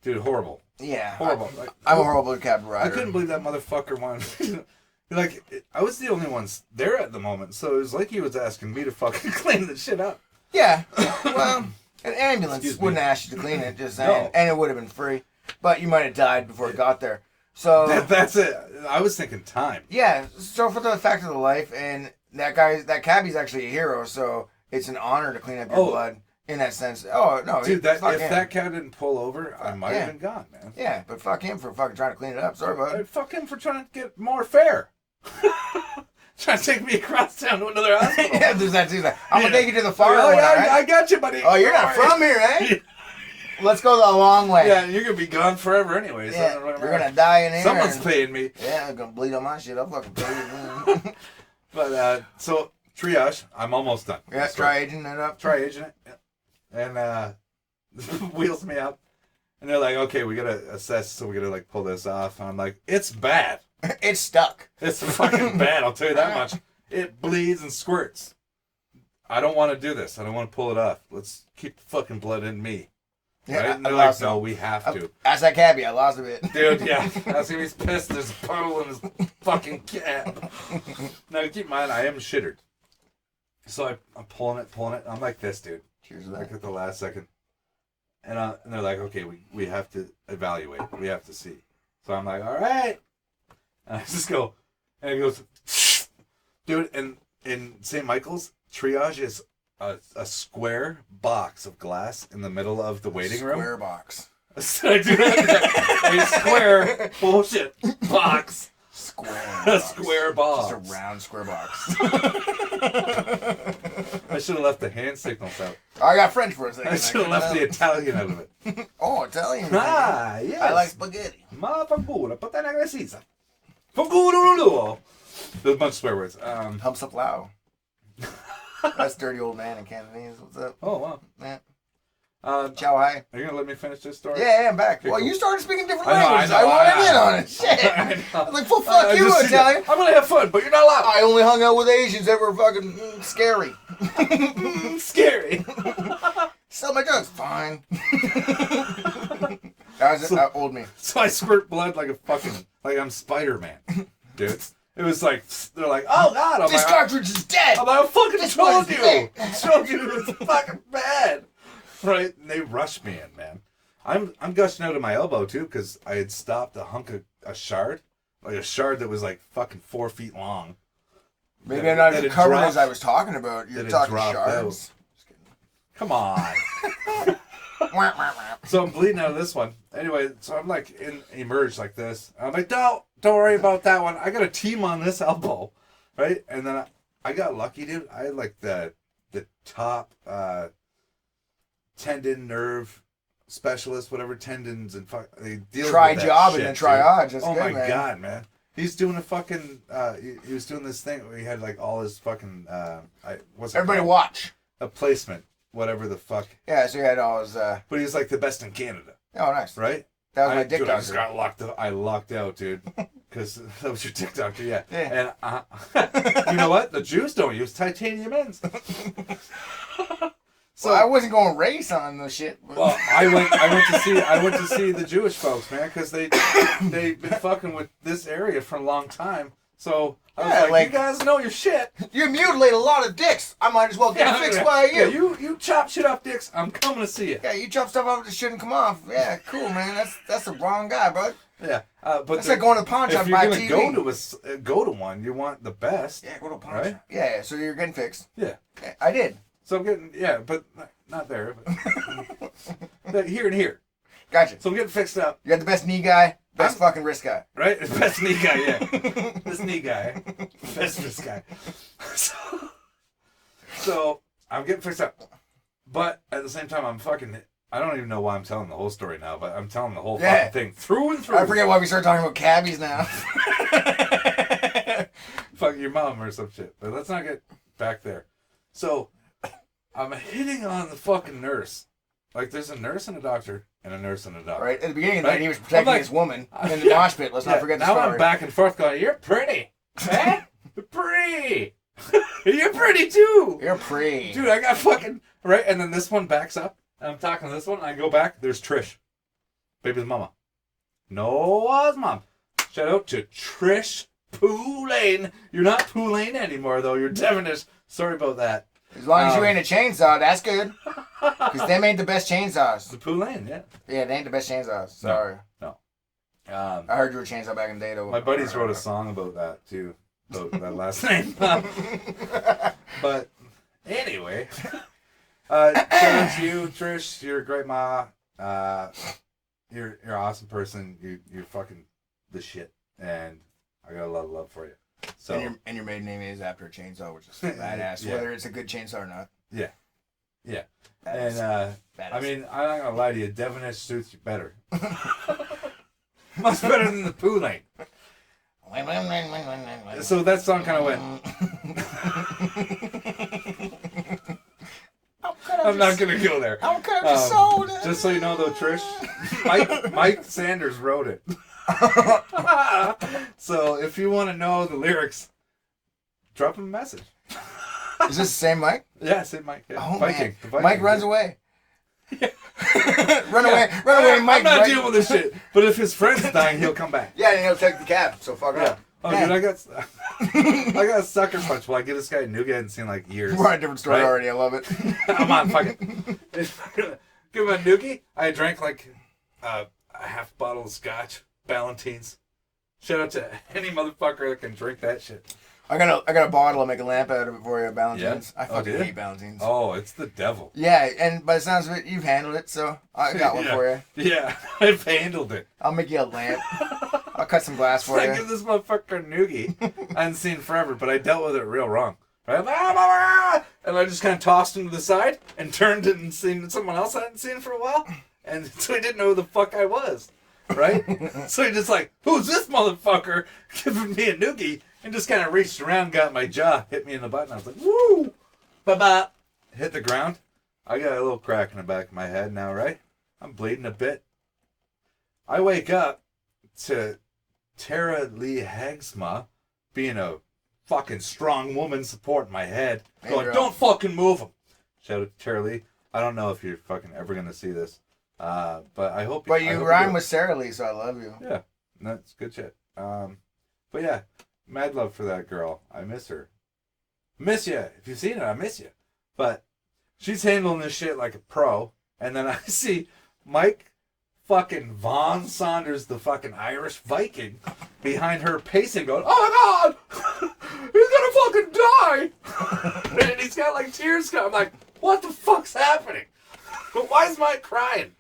Dude, horrible. Yeah. Horrible. I'm a horrible cab rider. I couldn't believe that motherfucker wanted. Like, I was the only one there at the moment, so it was like he was asking me to fucking clean the shit up. Yeah. Well, an ambulance wouldn't ask you to clean it, just saying. No. And it would have been free. But you might have died before it got there. So That's it. I was thinking time. yeah, so for the fact of the life, and that cabbie's actually a hero, so it's an honor to clean up your blood in that sense. Oh, no. Dude, if that cat didn't pull over, I might have been gone, man. Yeah, but fuck him for fucking trying to clean it up. Sorry, bud. Fuck him for trying to get more fare. Trying to take me across town to another hospital. Yeah, there's that too. I'm going to take you to the far Oh, one, yeah, right? I got you, buddy. Oh, you're not from here, eh? Let's go the long way. Yeah, you're going to be gone forever anyways. Yeah, you're going to die in here. Someone's paying me. Yeah, I'm going to bleed on my shit. I'll fucking pay you. But, so, triage, I'm almost done. Yeah, tri-aging it up. Tri-aging it. Yeah. And, wheels me up. And they're like, okay, we got to assess, so we got to, like, pull this off. And I'm like, it's bad. It's stuck. It's fucking bad, I'll tell you that much. It bleeds and squirts. I don't want to do this. I don't want to pull it off. Let's keep the fucking blood in me. Yeah, right? And they're like, no, we have to. Ask that cabbie. I lost a bit. Dude, yeah. I see he's pissed. There's a puddle in his fucking cab. Now, keep in mind, I am shittered. So I'm pulling it. I'm like this, dude. Cheers to Like that. at the last second. And they're like, okay, we have to evaluate. We have to see. So I'm like, all right. And I just go, and it goes, dude, and in St. Michael's, triage is a square box of glass in the middle of the waiting room. Square box. So I do that. A square bullshit box. Square A box. square box. Just a round square box. I should have left the hand signals out. I got French for a second. I should have left the Italian out of it. Oh, Italian. Ah, yes. I like spaghetti. Ma fangura, patana grecisa. Fangura. There's a bunch of swear words. Humps up loud. That's dirty old man in Cantonese. What's up? Oh, wow. Yeah. Chow hi. Are you going to let me finish this story? Yeah, I'm back. Okay, well, cool. you started speaking different I know, languages. I know, wanted I in know. on it. Shit. I know. I was like, well, fuck you, Italian. I'm going to have fun, but you're not allowed. I only hung out with Asians that were fucking scary. Scary. Sell my drugs. Fine. That was old me. So I squirt blood like I'm Spider-Man, dude. It was like, they're like, oh God. I'm This like, cartridge is dead. I'm like, I fucking This told one's you. dead. I told you it was fucking bad. Right? And they rushed me in, man. I'm gushing out of my elbow too because I had stopped a shard, like a shard that was like fucking 4 feet long. Maybe I'm not that as it covered dropped- as I was talking about. You're that it talking dropped shards. Come on. So I'm bleeding out of this one. Anyway, so I'm like emerged like this. I'm like, don't worry about that one. I got a team on this elbow, right? And then I got lucky, dude. I had like the top tendon nerve specialist, whatever tendons and fuck. They deal Try with that job shit, and then triage. That's oh good, my man. God, man. He's doing a fucking. He was doing this thing where he had like all his fucking. What's it Everybody called? watch. A placement, whatever the fuck. Yeah, so you had all his. But he's like the best in Canada, Oh, nice. right? That was my dick dude, I just doctor. got locked out. I locked out, dude, because that was your dick doctor, yeah. Yeah. And you know what? The Jews don't use titanium ends. So Well, I wasn't going race on the shit. But... well, I went to see the Jewish folks, man, because they've been fucking with this area for a long time. So I was Yeah, like, like- you guys know your shit. You mutilate a lot of dicks. I might as well get it fixed by you. Yeah, you chop shit off dicks. I'm coming to see you. Yeah, you chop stuff off that shouldn't come off. Yeah, cool, man. That's the wrong guy, bro. Yeah, but That's like going to the pawn shop if and you're buy gonna TV. go to one, you want the best. Yeah, go to a pawn Right? shop. Yeah, so you're getting fixed. Yeah. Yeah, I did. So I'm getting but not there. But here and here. Gotcha. So I'm getting fixed up, You got the best knee guy, best fucking wrist guy. right? Best knee guy, yeah. This knee guy, best wrist guy. So I'm getting fixed up. But at the same time, I don't even know why I'm telling the whole story now, but I'm telling the whole fucking thing through and through. I forget why we started talking about cabbies now. Fuck your mom or some shit. But let's not get back there. So, I'm hitting on the fucking nurse. Like, there's a nurse and a doctor, and a nurse and a doctor. Right, at the beginning of the night, he was protecting his woman in the mosh pit. Let's not forget the story. story. Now I'm back and forth going, you're pretty. Eh? You're pretty. You're pretty, too. You're pretty. Dude, I got fucking... Right, and then this one backs up. And I'm talking to this one, and I go back. There's Trish. Baby's mama. Noah's mom. Shout out to Trish Poulane. You're not Poulane anymore, though. You're Devonish. Sorry about that. As long as you ain't a chainsaw, that's good. Because them ain't the best chainsaws. The Poulane, yeah. Yeah, they ain't the best chainsaws. Sorry. No. I heard you were a chainsaw back in the day, though. My buddies wrote a song about that, too. About that last name. But anyway. Shout out to you, Trish. You're a great ma. You're an awesome person. You're fucking the shit. And I got a lot of love for you. So and your maiden name is after a chainsaw, which is badass. Yeah. Whether it's a good chainsaw or not. Yeah. Yeah. Badass. I mean, I'm not gonna lie to you, Devonish suits you better. Much better than the Poulane. So that song kind of went. I'm not gonna go there. I'm kind of sold. Just so you know, though, Trish, Mike Sanders wrote it. So if you want to know the lyrics, drop him a message. Is this the same Mike? Yeah, same Mike. Yeah. Oh, Viking. man. The Viking. Mike runs away. Yeah. Run away, Mike. I'm not dealing with this shit. But if his friend's dying, he'll come back. Yeah, and he'll take the cab. So fuck up. Oh, dude, I got a sucker punch. Well, I get this guy Nuga. I hadn't seen like years. We're on a different story already. I love it. I'm on fucking. Give him a noogie. I drank like a half bottle of scotch, Ballantines. Shout out to any motherfucker that can drink that shit. I got a bottle. I'll make a lamp out of it for you, Ballantines. Yeah? I fucking hate Ballantines. Oh, it's the devil. Yeah, and by the sounds of it, you've handled it, so I got one for you. Yeah, I've handled it. I'll make you a lamp. I'll cut some glass for you. I give this motherfucker a noogie. I hadn't seen forever, but I dealt with it real wrong. Right? And I just kind of tossed him to the side and turned it and seen someone else I hadn't seen for a while. And so he didn't know who the fuck I was. Right? So he just like, who's this motherfucker giving me a noogie? And just kind of reached around, got my jaw, hit me in the butt, and I was like, woo! Ba-ba! Hit the ground. I got a little crack in the back of my head now, right? I'm bleeding a bit. I wake up to Tara Lee Hagsma being a fucking strong woman supporting my head. Hey, going, girl. don't fucking move him. Shout out to Tara Lee. I don't know if you're fucking ever going to see this. But I hope But I you hope rhyme do. with Sarah Lee, so I love you. Yeah, that's good shit. But yeah, mad love for that girl. I miss her. Miss you. If you've seen her, I miss you. But she's handling this shit like a pro. And then I see Mike fucking Von Saunders, the fucking Irish Viking, behind her pacing going, oh my god! He's gonna fucking die! And he's got like tears coming. I'm like, what the fuck's happening? But why is Mike crying?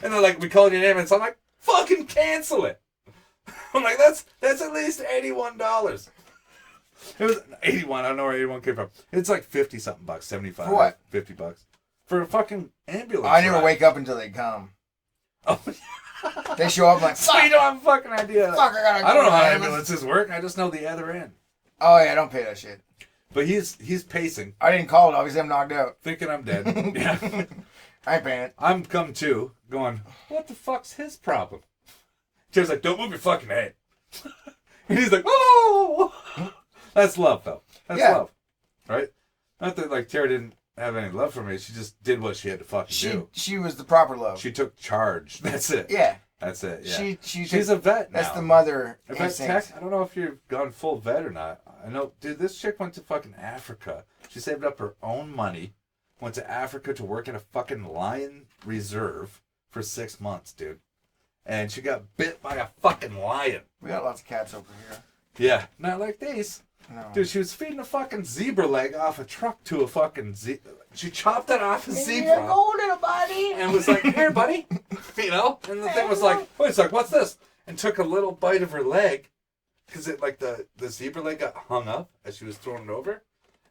And they're like, we called your name, and so I'm like, fucking cancel it. I'm like, that's at least $81. It was 81. I don't know where 81 came from. It's like 50 something bucks, 75. For what? $50 for a fucking ambulance. I never ride. wake up until they come. Oh, They show up like, so you don't have a fucking idea. fuck, I gotta go. I don't know how man. ambulances work. I just know the other end. Oh yeah, don't pay that shit. But he's pacing, I didn't call it. Obviously, I'm knocked out. thinking I'm dead. Yeah. I ain't paying it. I'm come to, going, what the fuck's his problem? Tara's like, don't move your fucking head. And he's like, oh! That's love, though. That's love. Right? Not that, like, Tara didn't have any love for me. She just did what she had to fucking do. She was the proper love. She took charge. That's it. Yeah. That's it, yeah. She's a vet now. That's the mother. A vet instinct. tech? I don't know if you've gone full vet or not. I know, dude, this chick went to fucking Africa. She saved up her own money, went to Africa to work at a fucking lion reserve for 6 months, dude. And she got bit by a fucking lion. We got lots of cats over here. Yeah, not like these. No. Dude, she was feeding a fucking zebra leg off a truck to a fucking zebra. She chopped it off a zebra. Go, little buddy. And was like, here, buddy. You know? And the thing was like, wait a sec, what's this? And took a little bite of her leg. Because it, like, the zebra leg got hung up as she was throwing it over.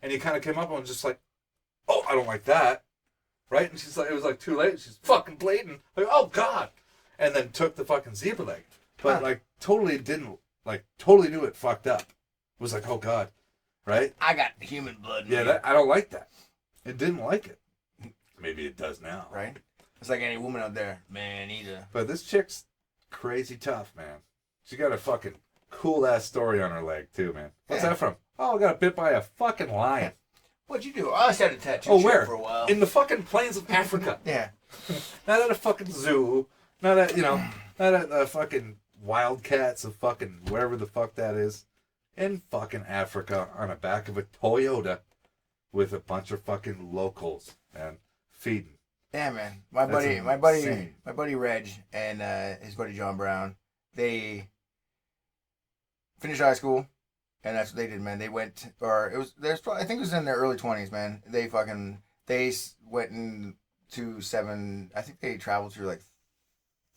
And he kind of came up and was just like, oh, I don't like that. Right? And she's like, it was like too late. She's fucking bleeding. Like, oh, God. And then took the fucking zebra leg. But, like, totally didn't, like, totally knew it fucked up. It was like, oh, God. Right? I got human blood. Yeah, I don't like that. It didn't like it. Maybe it does now. Right? It's like any woman out there. Man, either. But this chick's crazy tough, man. She got a fucking cool-ass story on her leg, too, man. What's that from? Oh, I got bit by a fucking lion. What'd you do? I just had a tattoo where? for a while. In the fucking plains of Africa. Yeah. Not at a fucking zoo. Not at, not at the fucking wildcats of fucking wherever the fuck that is. In fucking Africa on the back of a Toyota with a bunch of fucking locals, man, feeding. Yeah, man. That's insane. My buddy Reg and his buddy John Brown, they finished high school, and that's what they did, man. They went, I think it was in their early 20s, man. They went into I think they traveled through like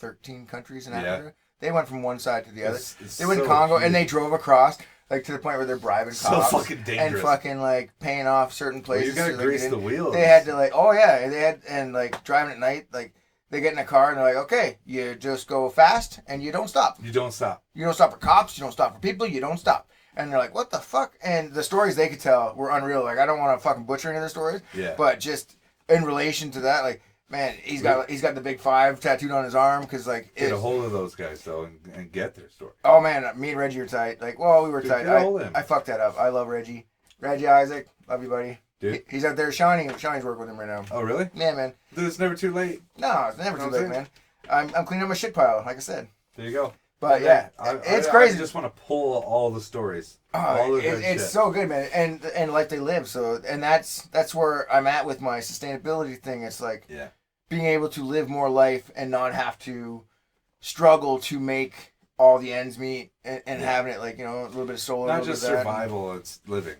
13 countries in Africa. They went from one side to the other. They went to Congo, and they drove across, like, to the point where they're bribing cops. So fucking dangerous. And fucking, like, paying off certain places. Well, you gotta grease the wheels. They had to, like, and, like, driving at night, like, they get in a car, and they're like, okay, you just go fast, and you don't stop. You don't stop. You don't stop for cops, you don't stop for people, you don't stop. And they're like, what the fuck? And the stories they could tell were unreal. Like, I don't want to fucking butcher any of the stories. Yeah. But just in relation to that, like, man, he's got the big 5 tattooed on his arm because, like, get a hold of those guys though and get their story. Oh man, me and Reggie are tight. Like, well, we were tight. I fucked that up. I love Reggie. Reggie Isaac, love you, buddy. Dude, he's out there shining. Shiny's working with him right now. Oh really? Yeah, man. Dude, it's never too late. No, it's never too late, man. I'm cleaning up my shit pile, like I said. There you go. But yeah, it's crazy. I just want to pull all the stories. Oh, it's so good, man, and like they live. So, and that's where I'm at with my sustainability thing. It's like, yeah, being able to live more life and not have to struggle to make all the ends meet and having it, like, a little bit of solar. Not just survival, it's living.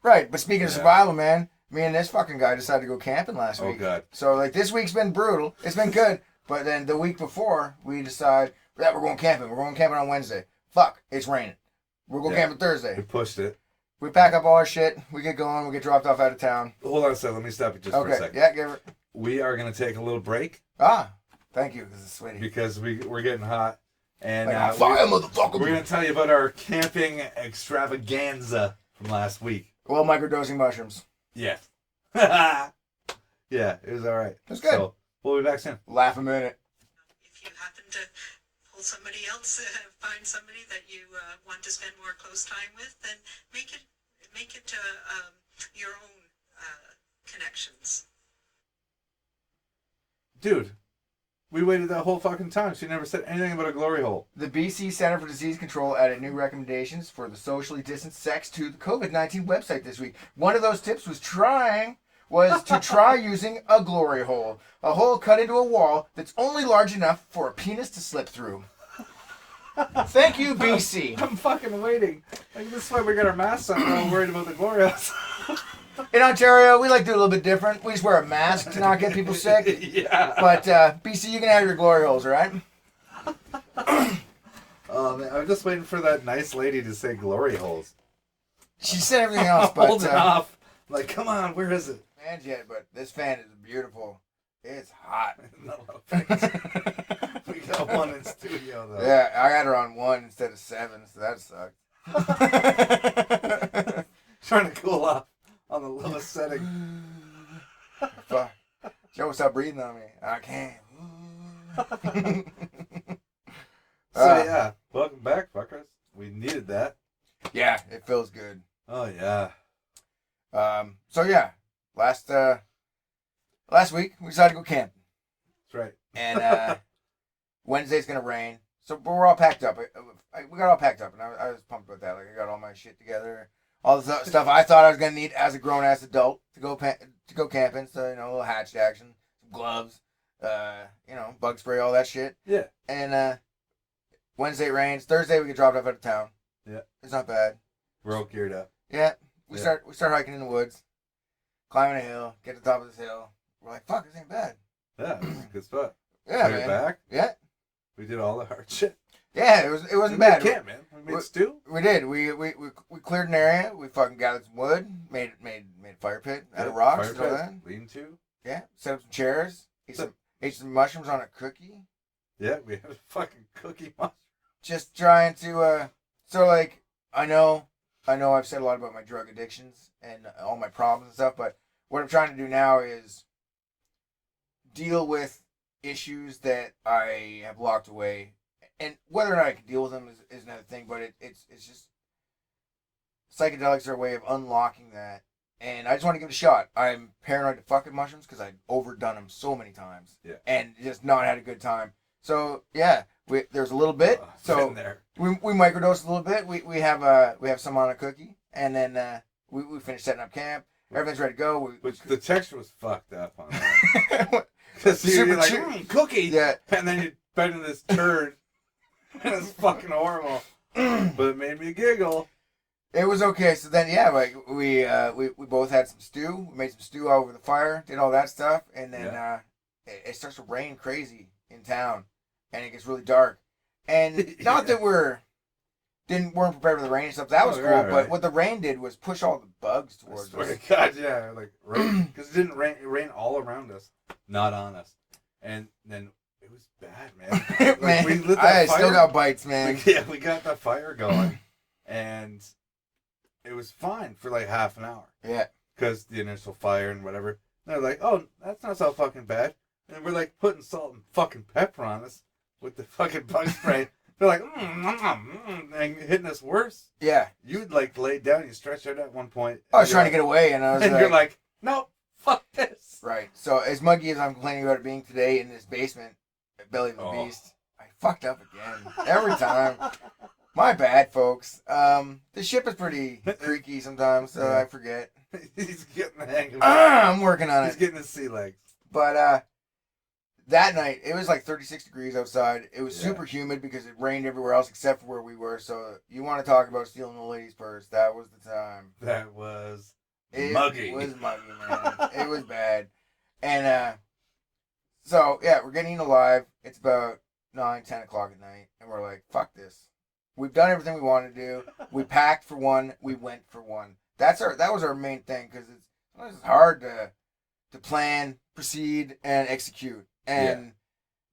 Right, but speaking of survival, man, me and this fucking guy decided to go camping last week. Oh God! So like this week's been brutal. It's been good, but then the week before we decide that we're going camping. We're going camping on Wednesday. Fuck, it's raining. We're going camping Thursday. We pushed it. We pack up all our shit. We get going. We get dropped off out of town. Hold on a second. Let me stop you just for a second. Yeah, give it. We are going to take a little break. Thank you. This is sweaty. Because we're getting hot. And fire, motherfucker. We're going to tell you about our camping extravaganza from last week. Well, microdosing mushrooms. Yeah. Yeah, it was all right. It was good. So, we'll be back soon. Laugh a minute. If you happen to pull somebody else, find somebody that you want to spend more close time with, then make it your own connections. Dude, we waited that whole fucking time. She never said anything about a glory hole. The BC Center for Disease Control added new recommendations for the socially distanced sex to the COVID-19 website this week. One of those tips was to try using a glory hole. A hole cut into a wall that's only large enough for a penis to slip through. Thank you, BC. I'm fucking waiting. Like, this is why we got our masks on. I'm worried about the glory holes. In Ontario, we like to do a little bit different. We just wear a mask to not get people sick. Yeah. But, BC, you can have your glory holes, all right? Oh, man, I'm just waiting for that nice lady to say glory holes. She said everything else, but... Hold it off. Like, come on, where is it? Fans yet, but this fan is beautiful. It's hot. We got one in studio, though. Yeah, I got her on 1 instead of 7, so that sucked. Trying to cool off on the lowest setting. Fuck. Joe, stop breathing on me. I can't. Yeah, welcome back, fuckers. We needed that. Yeah, it feels good. Oh yeah. So yeah, last week we decided to go camping. That's right. And Wednesday's gonna rain, so we're all packed up. We got all packed up, and I was pumped about that. Like, I got all my shit together, all the stuff I thought I was gonna need as a grown ass adult to go camping. So, a little hatchet action, some gloves, bug spray, all that shit. Yeah. And Wednesday it rains. Thursday we get dropped off out of town. Yeah. It's not bad. We're all geared up. Yeah. We start hiking in the woods, climbing a hill, get to the top of this hill. We're like, fuck, this ain't bad. Yeah, it was a good spot. Yeah, Cleared man. Back. Yeah. We did all the hard shit. Yeah, it wasn't bad. We made camp, man. We made stew? We did. We cleared an area. We fucking gathered some wood. Made a fire pit out of rocks and all that. Lean to. Yeah. Set up some chairs. Ate some mushrooms on a cookie. Yeah, we had a fucking cookie mushroom. Just trying to so like I know I've said a lot about my drug addictions and all my problems and stuff, but what I'm trying to do now is deal with issues that I have locked away. And whether or not I can deal with them is another thing, but it's just psychedelics are a way of unlocking that. And I just want to give it a shot. I'm paranoid to fucking mushrooms because I've overdone them so many times. Yeah. And just not had a good time. So yeah, there's a little bit. So there. we microdose a little bit. We have some on a cookie, and then we finished setting up camp. Everything's ready to go. The texture was fucked up on that. Because you're like, cookie. Yeah. And then you bite into this turd. And it's fucking horrible. But it made me giggle. It was okay. So then, yeah, like we both had some stew. We made some stew over the fire, did all that stuff, and then it starts to rain crazy in town, and it gets really dark. And not that weren't prepared for the rain and stuff. That was cool. Right. But what the rain did was push all the bugs towards us. To God, yeah, like rain, because it didn't rain. It rained all around us, not on us. And then it was bad, man. Like, man, we lit that fire. Still got bites, man. We got the fire going, and it was fine for like half an hour. Yeah. Because the initial fire and whatever. And they're like, oh, that's not so fucking bad. And we're like putting salt and fucking pepper on us with the fucking bug spray. They're like, and hitting us worse. Yeah. You'd like lay down, you stretched out at one point. I was trying to get away, and I was you're like, no, fuck this. Right. So as muggy as I'm complaining about it being today in this basement, Belly of the Beast, I fucked up again every time. My bad, folks. The ship is pretty creaky sometimes, so I forget. He's getting the hang of it. I'm working on it. He's getting his sea legs. But that night, it was like 36 degrees outside. It was super humid because it rained everywhere else except for where we were. So you want to talk about stealing the lady's purse? That was the time. That was muggy. It was muggy, man. It was bad. And so, yeah, we're getting alive. It's about 9, 10 o'clock at night. And we're like, fuck this. We've done everything we wanted to do. We packed for one. We went for one. That was our main thing because it's hard to plan, proceed, and execute. And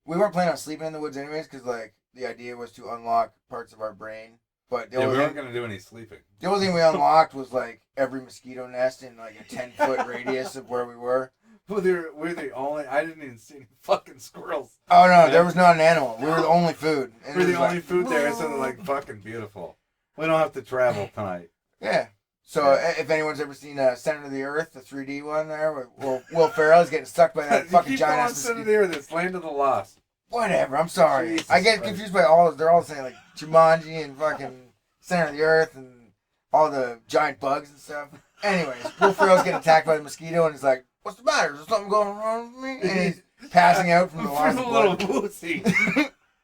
we weren't planning on sleeping in the woods anyways because like the idea was to unlock parts of our brain. But we weren't going to do any sleeping. The only thing we unlocked was like every mosquito nest in like a 10-foot radius of where we were. Well, we're the only. I didn't even see any fucking squirrels. Oh no, there was not an animal. We were the only food. And we're the only food there, so they're like fucking beautiful. We don't have to travel tonight. Yeah. So if anyone's ever seen Center of the Earth, the 3D one there, where Will Ferrell's getting sucked by that fucking giant ass Center of the Earth, it's Land of the Lost. Whatever. I'm sorry. Jesus I get Christ. confused by all. They're all saying like Jumanji and fucking Center of the Earth and all the giant bugs and stuff. Anyways, Will Ferrell's getting attacked by the mosquito and he's like, "What's the matter? Is there something going wrong with me?" And he's passing out from the loss of blood. Little pussy.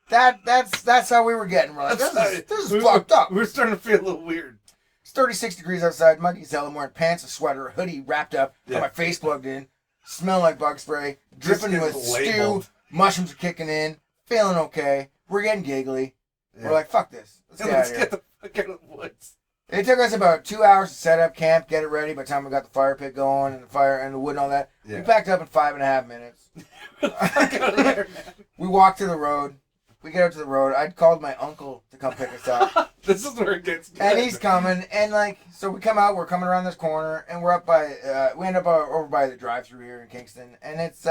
That's how we were getting. We're like, this is fucked up. We're starting to feel a little weird. It's 36 degrees outside. Muggy as hell. I'm wearing pants, a sweater, a hoodie wrapped up, got my face plugged in, smelling like bug spray, dripping with stew. Mushrooms are kicking in, feeling okay. We're getting giggly. Yeah. We're like, fuck this. Let's get the fuck out of the woods. It took us about 2 hours to set up camp, get it ready. By the time we got the fire pit going and the fire and the wood and all that, we packed up in 5.5 minutes. We walked to the road. We get out to the road. I'd called my uncle to come pick us up. This is where it gets good. And he's coming. And, like, so we come out. We're coming around this corner. And we're up by, we end up over by the drive-thru here in Kingston. And it's,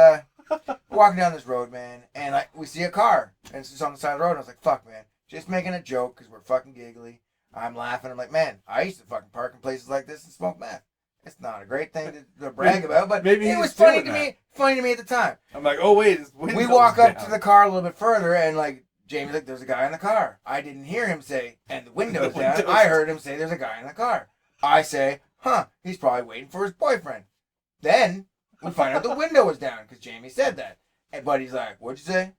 walking down this road, man. And we see a car. And it's just on the side of the road. And I was like, fuck, man. Just making a joke because we're fucking giggly. I'm laughing. I'm like, man, I used to fucking park in places like this and smoke meth. It's not a great thing to brag about, but maybe it was funny to me. Funny to me at the time. I'm like, oh wait, we walk up to the car a little bit further, and like Jamie's like, "There's a guy in the car." I didn't hear him say, "And the window's down." I heard him say, "There's a guy in the car." I say, "Huh? He's probably waiting for his boyfriend." Then we find out the window was down because Jamie said that. And Buddy's like, "What'd you say?"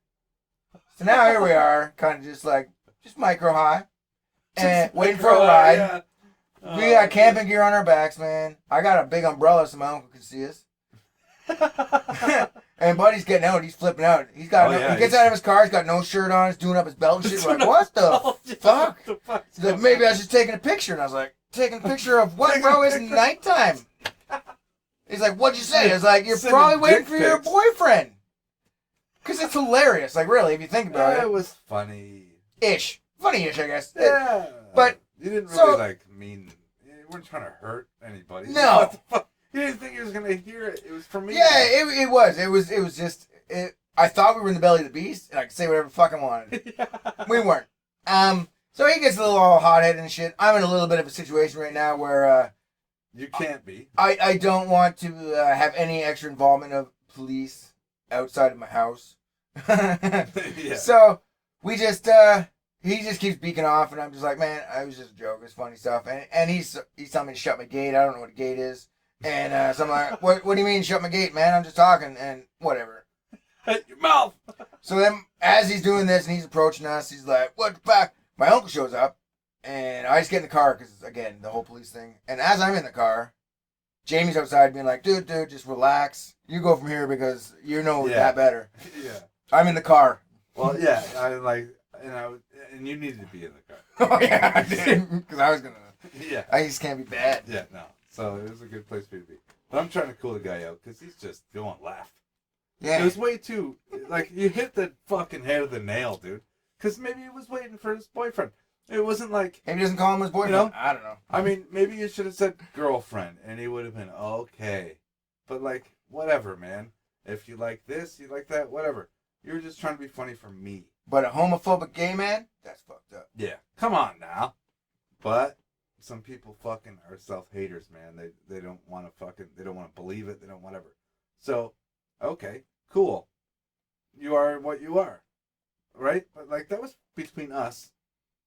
So now here we are, kind of just micro high, and waiting for a ride. Yeah. We got camping gear on our backs, man. I got a big umbrella so my uncle can see us. And Buddy's getting out. He's flipping out. He gets out of his car. He's got no shirt on. He's doing up his belt and shit. We're like, what the fuck? He's like, maybe I was just taking a picture. And I was like, taking a picture of what, bro? It's nighttime. He's like, what'd you say? I was like, you're probably waiting for your boyfriend. Because it's hilarious. Like, really, if you think about it. It was funny. Funny-ish, I guess. Yeah. But you didn't really, mean... You weren't trying to hurt anybody. No. What the fuck? You didn't think he was going to hear it. It was for me. Yeah, it was. It was just... I thought we were in the belly of the beast, and I could say whatever the fuck I wanted. Yeah. We weren't. So he gets a little all hot-headed and shit. I'm in a little bit of a situation right now where... You can't be. I don't want to have any extra involvement of police outside of my house. Yeah. So we just he just keeps beaking off, and I'm just like, man, I was just a joke. It's funny stuff. And he's telling me to shut my gate. I don't know what a gate is. And so I'm like, what do you mean shut my gate, man? I'm just talking and whatever. Shut your mouth. So then as he's doing this and he's approaching us, he's like, what the fuck? My uncle shows up. And I just get in the car because, again, the whole police thing. And as I'm in the car, Jamie's outside being like, dude, just relax. You go from here because you know that better. Yeah. I'm in the car. Well, yeah. And you needed to be in the car. Oh, yeah, I did. Because I was going to. Yeah. I just can't be bad. Yeah, no. So it was a good place for you to be. But I'm trying to cool the guy out because he's just going left. Yeah. It was way too, you hit the fucking head of the nail, dude. Because maybe he was waiting for his boyfriend. It wasn't like... Maybe he doesn't call him his boyfriend. You know? I don't know. I mean, maybe you should have said girlfriend, and he would have been okay. But, whatever, man. If you like this, you like that, whatever. You were just trying to be funny for me. But a homophobic gay man? That's fucked up. Yeah. Come on now. But some people fucking are self-haters, man. They don't want to they don't want to believe it. They don't whatever. So, okay, cool. You are what you are. Right? But, that was between us.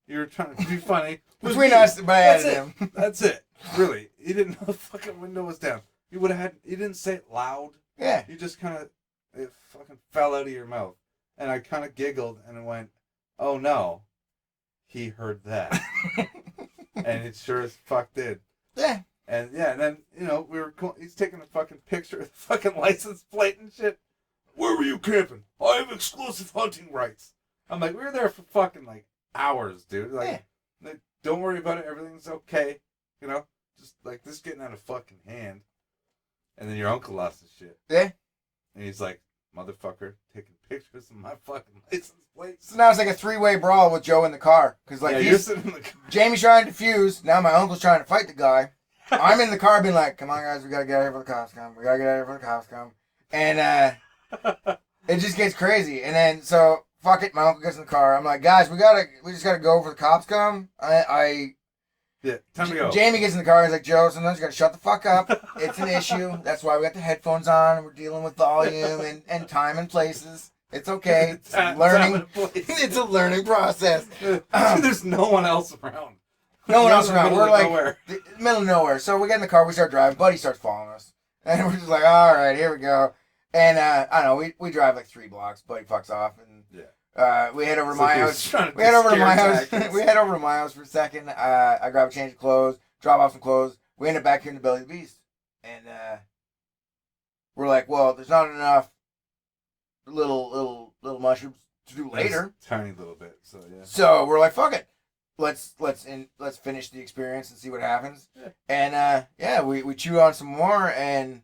You were trying to be funny. Between us, but I added him. That's it. Really. You didn't know the fucking window was down. You would have had... You didn't say it loud. Yeah. You just kind of... It fucking fell out of your mouth. And I kind of giggled and I went, oh no. He heard that. And it sure as fuck did. Yeah. And then, we were cool. He's taking a fucking picture of the fucking license plate and shit. Where were you camping? I have exclusive hunting rights. I'm like, we were there for fucking hours, dude. Don't worry about it. Everything's okay. Just this getting out of fucking hand. And then your uncle lost his shit. Yeah. And he's like, motherfucker, taking pictures of my fucking license plates. So now it's like a three-way brawl with Joe in the car. Because you're sitting in the car. Jamie's trying to defuse. Now my uncle's trying to fight the guy. I'm in the car being like, come on, guys, we got to get out of here before the cops come. We got to get out of here before the cops come. And it just gets crazy. And then, so... Fuck it, my uncle gets in the car. I'm like, guys, we just gotta go before the cops come. Yeah, time to go. Jamie gets in the car. He's like, Joe, sometimes you gotta shut the fuck up. It's an issue. That's why we got the headphones on and we're dealing with volume and time and places. It's okay. It's learning. It's a learning process. There's no one else around. No one else around. We're nowhere. Middle of nowhere. So we get in the car. We start driving. Buddy starts following us, and we're just like, all right, here we go. And I don't know. We drive 3 blocks. Buddy fucks off and. We head over to my house. We head over to my house. We head over to my house for a second. I grab a change of clothes, drop off some clothes. We end up back here in the belly of the beast, and we're like, well, there's not enough little mushrooms to do later. Tiny little bit. So yeah. So we're like, fuck it. Let's finish the experience and see what happens. Yeah. And we chew on some more, and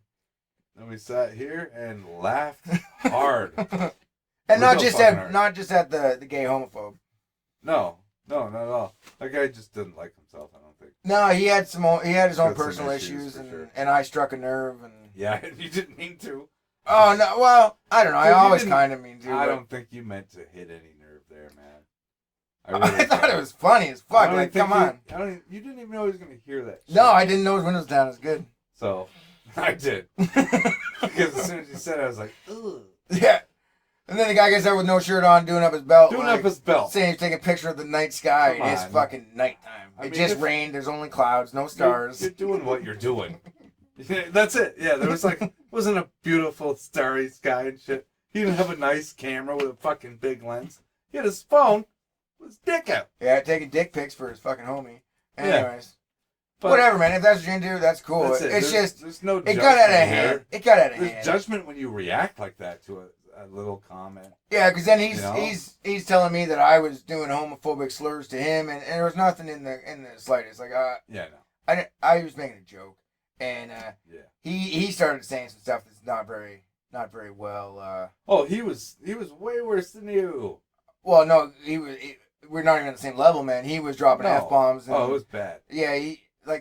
then we sat here and laughed hard. And not just at the gay homophobe. No, not at all. That guy just didn't like himself, I don't think. No, he had his own personal issues and I struck a nerve and. Yeah, you didn't mean to. Oh no! Well, I don't know. I always kind of mean to. I don't think you meant to hit any nerve there, man. I thought it was funny as fuck. Come on. You didn't even know he was gonna hear that. Shit. No, I didn't know his windows down. It was good. So, I did. Because as soon as you said it, I was like, ugh. Yeah. And then the guy gets there with no shirt on, doing up his belt. Saying he's taking a picture of the night sky. It's fucking nighttime. It just rained. There's only clouds, no stars. You're doing what you're doing. That's it. Yeah, there was wasn't a beautiful starry sky and shit. He didn't have a nice camera with a fucking big lens. He had his phone with his dick out. Yeah, taking dick pics for his fucking homie. Anyways. But whatever, man. If that's what you're into, that's cool. that's it. It's There's- just there's no it got out of judgment hand. here. It got out of There's hand. judgment when you react like that to a little comment. Yeah, because then You know? he's telling me that I was doing homophobic slurs to him, and there was nothing in the slightest. Like Yeah, no. I was making a joke, and Yeah. he started saying some stuff that's not very well. Oh, he was way worse than you. Well, no, we're not even at the same level, man. He was dropping No. F-bombs. Oh, it was bad. Yeah,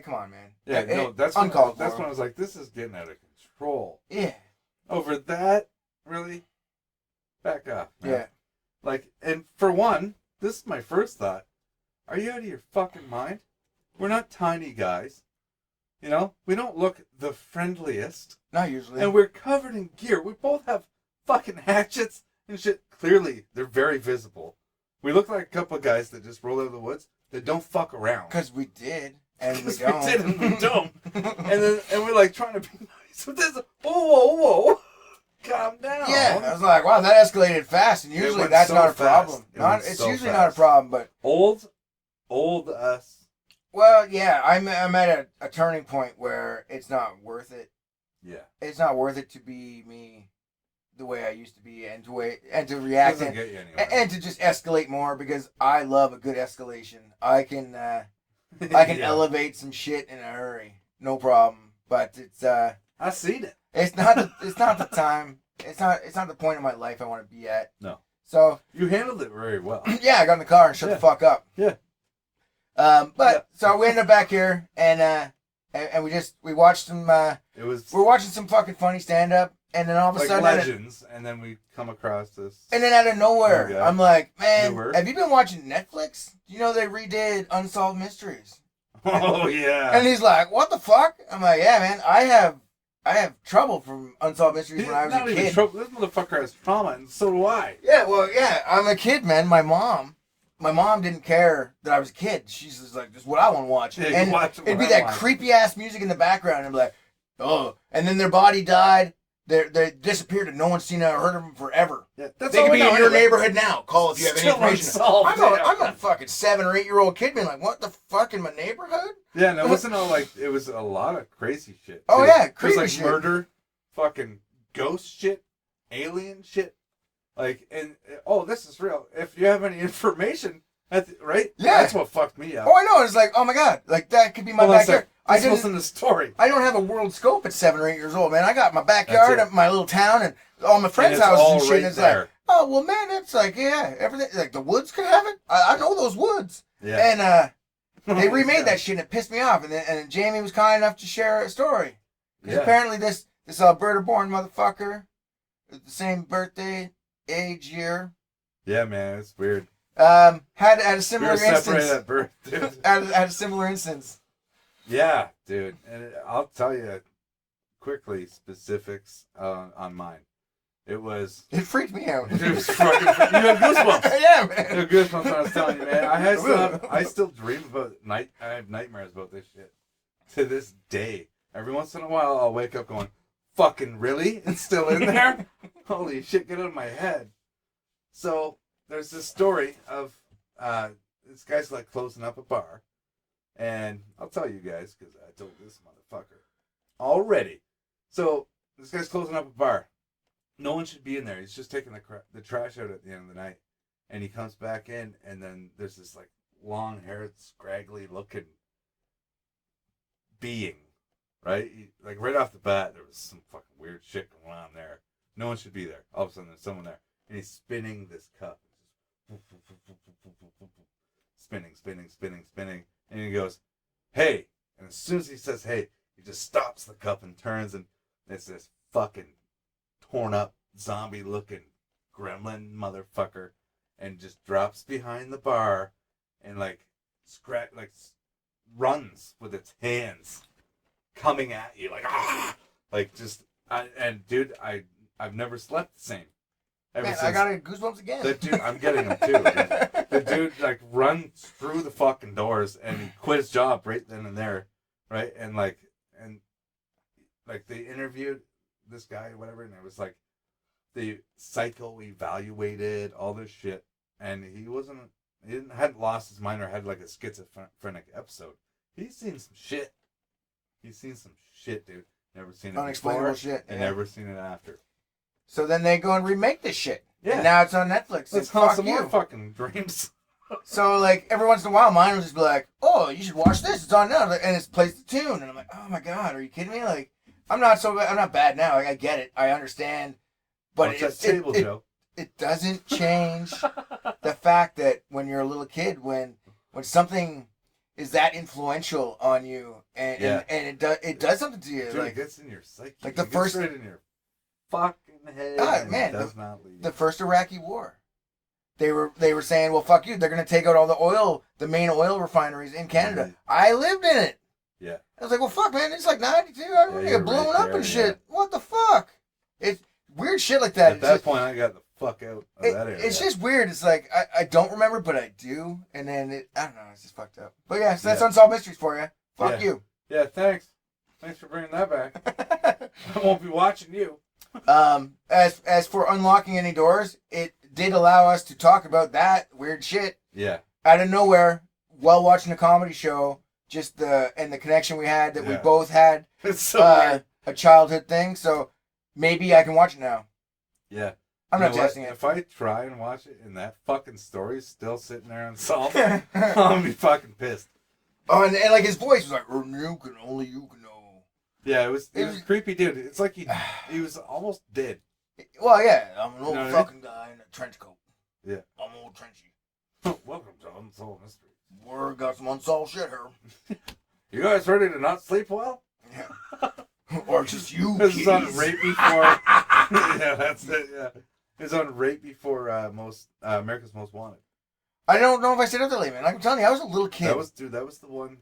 come on, man. Yeah, no, that's uncalled when for. I was like, this is getting out of control. Yeah. Over that, really? Back up. Man. Yeah. Like, and for one, this is my first thought. Are you out of your fucking mind? We're not tiny guys. You know? We don't look the friendliest. Not usually. And we're covered in gear. We both have fucking hatchets and shit. Clearly, they're very visible. We look like a couple of guys that just roll out of the woods that don't fuck around. Because we did, and we 'Cause don't. we did and we don't. and we're like trying to be nice with this. Whoa. Calm down. Yeah, I was like, wow, that escalated fast, and usually went that's so not a fast. problem. It went It's so usually not a fast. problem, but Old us. well, yeah, I'm at a turning point where it's not worth it. Yeah. It's not worth it to be me the way I used to be, and to react Doesn't and, get you anywhere. and to just escalate more, because I love a good escalation. I can yeah. Elevate some shit in a hurry, no problem. But it's I seen it. It's not the time. It's not the point in my life I want to be at. No. So You handled it very well. yeah, I got in the car and shut the fuck up. Yeah. So we ended up back here, and we watched some. We're watching some fucking funny stand up, and then all of a like sudden, legends, and then we come across this. and then out of nowhere, Okay. I'm like, man, Newer. have you been watching Netflix? You know they redid Unsolved Mysteries. Oh yeah. And he's like, what the fuck? I'm like, yeah, man, I have trouble from Unsolved Mysteries when I was Not a even kid. trouble. This motherfucker has trauma, and so do I. Yeah, well, yeah, I'm a kid, man. My mom didn't care that I was a kid. She's just like, this is what I want to watch. Yeah, you And watch what it'd be I that want. creepy ass music in the background, and be like, oh, and then their body died. They disappeared, and no one's seen or heard of them forever. Yeah, that's They all could we be know in your anyway. neighborhood now. Call if you have any Still information. unsolved, I'm yeah. a fucking 7 or 8 year old kid being like, what the fuck in my neighborhood? Yeah, and it wasn't all like it was a lot of crazy shit. Oh, too. yeah, It was creepy like shit. murder, fucking ghost shit, alien shit. Like, and oh, this is real. If you have any information, right? Yeah. That's what fucked me up. Oh, I know. It's like, oh my god, like that could be my Hold on a backyard. sec. I Let's didn't. listen to the story. I don't have a world scope at 7 or 8 years old, man. I got my backyard That's it. and my little town and all my friends' it's houses all and shit. right And it's there. like, oh well, man, it's like, yeah, everything. Like the woods could have it. I know those woods. Yeah. And they remade that shit and it pissed me off. And then Jamie was kind enough to share a story because Yeah. apparently this Alberta-born motherfucker, with the same birthday, age, year, Yeah, man, it's weird. had a We similar were separated instance. at birth, dude. Had a similar instance. Yeah, dude. And I'll tell you quickly specifics on mine. It was. It freaked me out. It was fucking. You had goosebumps. Yeah, You man. had goosebumps. I was telling you, man. I still dream about I have nightmares about this shit to this day. Every once in a while, I'll wake up going, "Fucking really? It's still in there? Holy shit! Get out of my head." So there's this story of this guy's like closing up a bar, and I'll tell you guys because I told this motherfucker already. So this guy's closing up a bar. No one should be in there. He's just taking the trash out at the end of the night, and he comes back in, and then there's this like long-haired, scraggly-looking being, right? Like right off the bat, there was some fucking weird shit going on there. No one should be there. All of a sudden, there's someone there, and he's spinning this cup, spinning, and he goes, "Hey!" And as soon as he says "hey," he just stops the cup and turns, and it's this fucking torn up zombie looking gremlin motherfucker, and just drops behind the bar and runs with its hands coming at you dude, I've never slept the same ever Man, since. I got goosebumps again. The dude, I'm getting them too. The dude like runs through the fucking doors and he quit his job right then and there, right? And they interviewed this guy, whatever, and it was like the psycho evaluated all this shit, and he hadn't lost his mind or had like a schizophrenic episode. He's seen some shit. He's seen some shit, dude. Never seen it Unexplainable before, shit. and Yeah. never seen it after. So then they go and remake this shit. Yeah. And now it's on Netflix. Let's It's hunt fuck some you. more fucking dreams. So like every once in a while, mine will just be like, "Oh, you should watch this. It's on now," and it plays the tune, and I'm like, "Oh my god, are you kidding me?" Like, I'm not bad now. Like, I get it, I understand, but What's that table joke? it doesn't change the fact that when you're a little kid, when something is that influential on you, and it does something to you, Dude, like it gets in your psyche. like the It gets first- right in your fucking head. Ah, and man, it does not leave. the first Iraqi war. They were saying, well, fuck you. They're gonna take out all the main oil refineries in Canada. Mhm. I lived in it. Yeah. I was like, well, fuck, man. It's like 92. I remember you're get blown right up there, and shit. yeah. What the fuck? It's weird shit like that. At that point, I got the fuck out of that area. It's just weird. It's like I don't remember, but I do. And then I don't know. It's just fucked up. But yeah, so that's Yeah. Unsolved Mysteries for you. Fuck Yeah. you. Yeah, thanks. Thanks for bringing that back. I won't be watching you. As for unlocking any doors, it did allow us to talk about that weird shit Yeah. out of nowhere while watching a comedy show. Just the connection we had that we Yeah. both had It's so weird. a childhood thing. So maybe I can watch it now. Yeah. I'm You not know what? testing it. If I try and watch it and that fucking story's still sitting there unsolved, I'm gonna be fucking pissed. Oh, and like his voice was like, only you can know. Yeah, it was creepy, dude. It's like he was almost dead. Well, yeah, I'm an old You know what I mean? fucking guy in a trench coat. Yeah. I'm old trenchy. Welcome to Unsolved Mysteries. We're got some unsolved shit here. You guys ready to not sleep well? Yeah. Or just you, This is on kiddies. right before. Yeah, that's it. Yeah, it's on right before America's Most Wanted. I don't know if I stayed up that late, man. I'm telling you, I was a little kid. That was the one.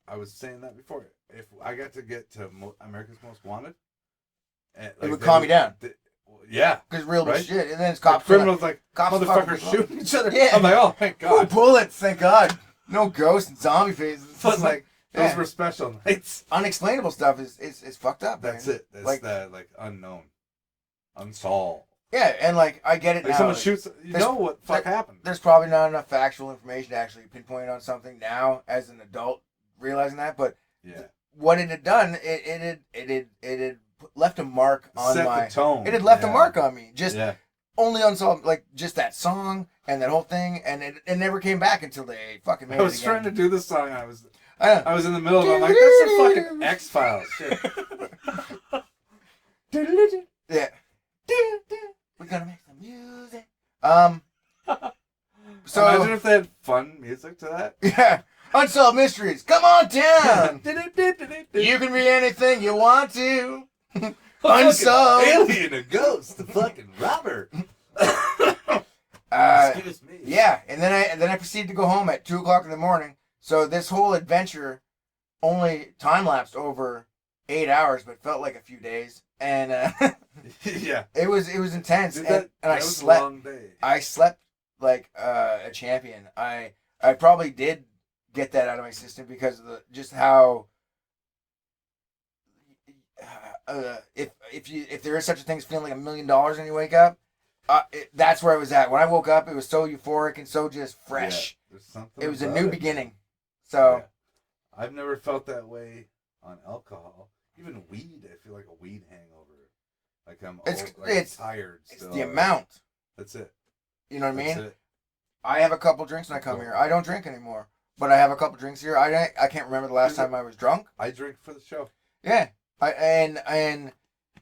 I was saying that before. If I got to get to America's Most Wanted, and, It would calm me down. Yeah, Because real right? shit. And then it's the cops. criminals like cops motherfuckers fucking- shooting each other. Yeah. I'm like, oh, thank Oh, God. bullets, thank God. No ghosts and zombie faces. It's But just like those yeah. were special nights. Unexplainable stuff is fucked up. That's man. it. That's like, that like unknown, unsolved. yeah, and like I get it Like now. someone like, shoots. You there's- know what fuck happened? There's probably not enough factual information to actually pinpoint on something now as an adult realizing that, but Yeah. what it had done, it had left a mark on Set my the tone. It had left Yeah. a mark on me. Just Yeah. only unsolved, like just that song and that whole thing, and it never came back until they fucking made I was it trying again. to do this song. I was I in the middle of it. I'm like, that's a fucking X Files shit. Yeah. We're gonna make some music. So Imagine if they had fun music to that. yeah, Unsolved Mysteries. Come on down. You can be anything you want to. Unsolved. Alien, a ghost, a fucking robber. Excuse me. Yeah, and then I proceeded to go home at 2:00 in the morning. So this whole adventure only time lapsed over 8 hours, but felt like a few days. And Yeah. it was intense. Dude, and I was slept. a long day. I slept like a champion. I probably did get that out of my system because of just how if there is such a thing as feeling like $1 million when you wake up, that's where I was at. When I woke up, it was so euphoric and so just fresh. Yeah, there's something It was a about new it. beginning. So Yeah. I've never felt that way on alcohol. Even weed, I feel like a weed hangover. Like It's tired. it's Still. the amount. That's it. You know what I mean? That's it. I have a couple drinks when I come here. I don't drink anymore, but I have a couple drinks here. I can't remember the last time I was drunk. I drink for the show. Yeah, and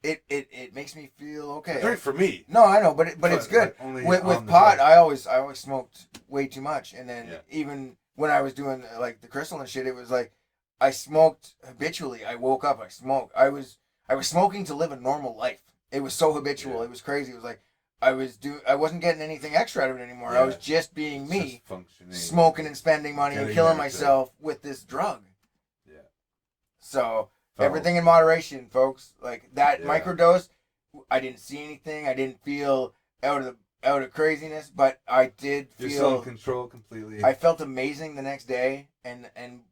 it makes me feel okay. I drink for me. No, I know, but it's good. Like, only With on the pot, show. I always smoked way too much, and then Yeah. even when I was doing like the crystal and shit, it was like I smoked habitually. I woke up, I smoked. I was smoking to live a normal life. It was so habitual. Yeah. It was crazy. It was like I wasn't getting anything extra out of it anymore. I Yeah. was just being It's me, just functioning. smoking and spending money and Getting killing there, myself with this drug. Yeah. So Oh. everything in moderation, folks. Like that Yeah. microdose, I didn't see anything. I didn't feel out of craziness, but I did You're still in feel. control completely. I felt amazing the next day, and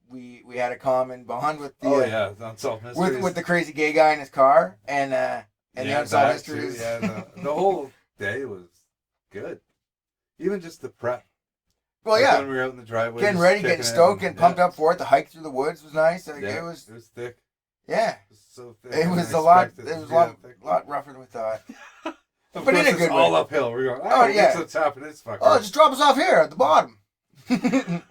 we had a common bond with the yeah, it's Unsolved Mysteries. with the crazy gay guy in his car, and the Unsolved that Mysteries. too, yeah, the whole day was good. Even just the prep. Well, Like yeah. when we were out in the driveway. Getting just ready, kicking getting it stoked, and- getting pumped up for it. The hike through the woods was nice. Like, Yeah, it was thick. yeah. It was so thick. It I was didn't a lot. expect It was a to be that thick. lot rougher than we thought. Of but in course, a it's good all way. uphill. We're going, Oh, we'll yeah. get to the top of this fucker. Oh, just drop us off here at the bottom.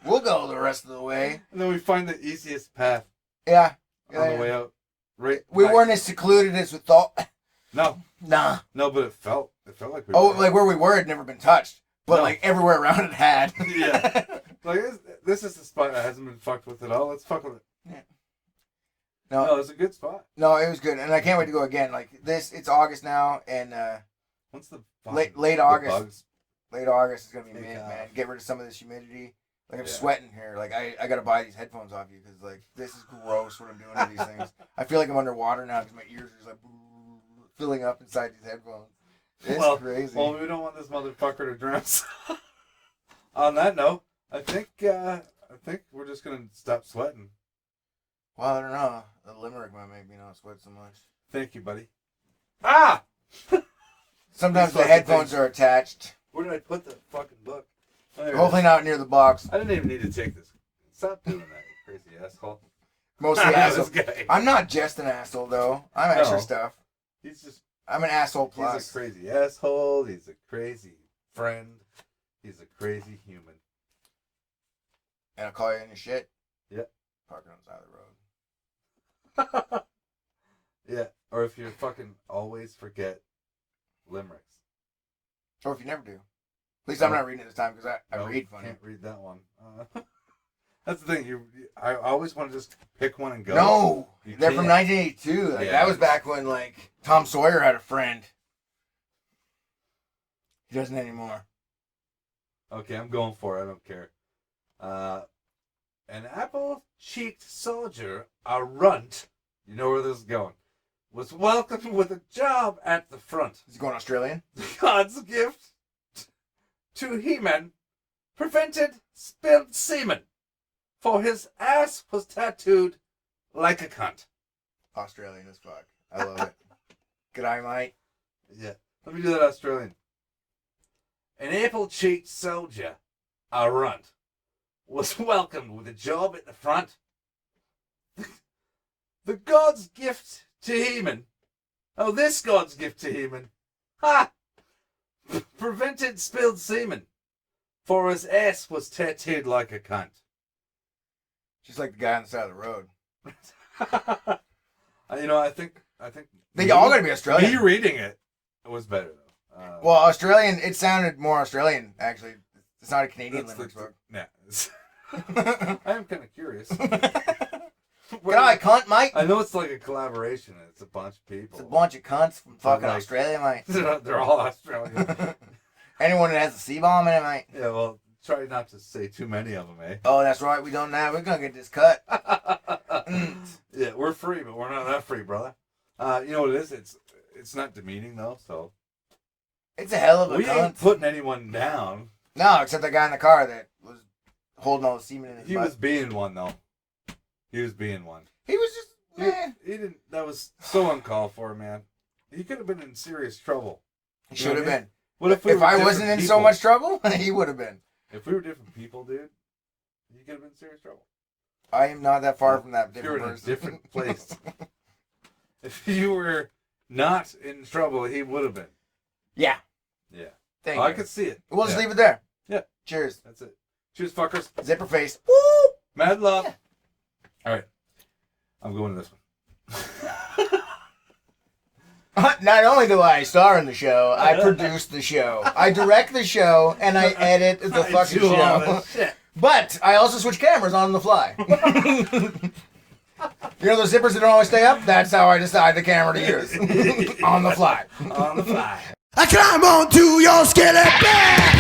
We'll go the rest of the way. And then we find the easiest path Yeah. on the way out. Right. We like- weren't as secluded as we thought. No, Nah. but it felt like we Oh, were. like where we were had never been touched. But No. like everywhere around it had. Yeah. Like, this is the spot that hasn't been fucked with at all. Let's fuck with it. No, No, it's a good spot. no, it was good. And I can't wait to go again. Like this, it's August now, and Once the Late the August. bugs- late August is going to be Take mint, off. man. Get rid of some of this humidity. Like I'm Yeah. sweating here. Like I got to buy these headphones off you because like this is gross what I'm doing to these things. I feel like I'm underwater now because my ears are just like filling up inside these headphones. It's crazy. Well, we don't want this motherfucker to drown. On that note, I think we're just gonna stop sweating. Well, I don't know. The limerick might make me not sweat so much. Thank you, buddy. Ah! Sometimes These the fucking headphones things. are attached. Where did I put the fucking book? Oh, there it Hopefully is. not near the box. I didn't even need to take this. Stop doing that, you crazy asshole. Mostly This asshole. guy. I'm not just an asshole though. I'm extra No. stuff. He's just. I'm an asshole He's plus. a crazy asshole. He's a crazy friend. He's a crazy human. And I'll call you in your shit. Yep. Parking on the side of the road. Yeah. Or if you fucking always forget limericks. Or if you never do. At least I'm not reading it this time because I Nope, read funny. Can't read that one. That's the thing. I always want to just pick one and go. No! You They're from can't. 1982. Like, Yeah. that was back when, like, Tom Sawyer had a friend. He doesn't anymore. Okay, I'm going for it. I don't care. An apple-cheeked soldier, a runt, you know where this is going, was welcomed with a job at the front. Is he going Australian? God's gift to He-Man prevented spilled semen, for his ass was tattooed like a cunt. Australian as fuck. I love it. Good eye, mate. Yeah, let me do that Australian. An apple-cheeked soldier, a runt, was welcomed with a job at the front. The God's gift to He-Man. Oh, this God's gift to He-Man. Ha! Prevented spilled semen, for his ass was tattooed like a cunt. Just like the guy on the side of the road. You know, I think They all gotta be Australian. me reading it was better though. Well, Australian, it sounded more Australian, actually. It's not a Canadian that's limericks book. yeah. I am kind of curious. Good eye, cunt, mate. I know it's like a collaboration. It's a bunch of people. It's a bunch of cunts from fucking like- Australia, mate. They're all Australian. Anyone that has a C-bomb in it, mate. Yeah, well, try not to say too many of them, eh? Oh, that's right. We don't now. We're gonna get this cut. Yeah, we're free, but we're not that free, brother. You know what it is? It's not demeaning though, so It's a hell of a we cunt. ain't putting anyone down. No, except the guy in the car that was holding all the semen in his He butt. was being one though. He was being one. He was just man. He didn't. That was so uncalled for, man. He could have been in serious trouble. He should have been. What if If were I different wasn't in so people? much trouble, he would have been. If we were different people, dude, you could have been in serious trouble. I am not that far from that If you were different in a person. different place. If you were not in trouble, he would have been. Yeah. Yeah. Thank I you. could see it. We'll just Yeah. leave it there. Yeah. Cheers. That's it. Cheers, fuckers. Zipper face. Woo! Mad love. Yeah. All right. I'm going to this one. Not only do I star in the show, I produce the show. I direct the show, and I edit the fucking do all show. this shit. But I also switch cameras on the fly. You know those zippers that don't always stay up? That's how I decide the camera to use. On the fly. On the fly. I climb onto your skinny back.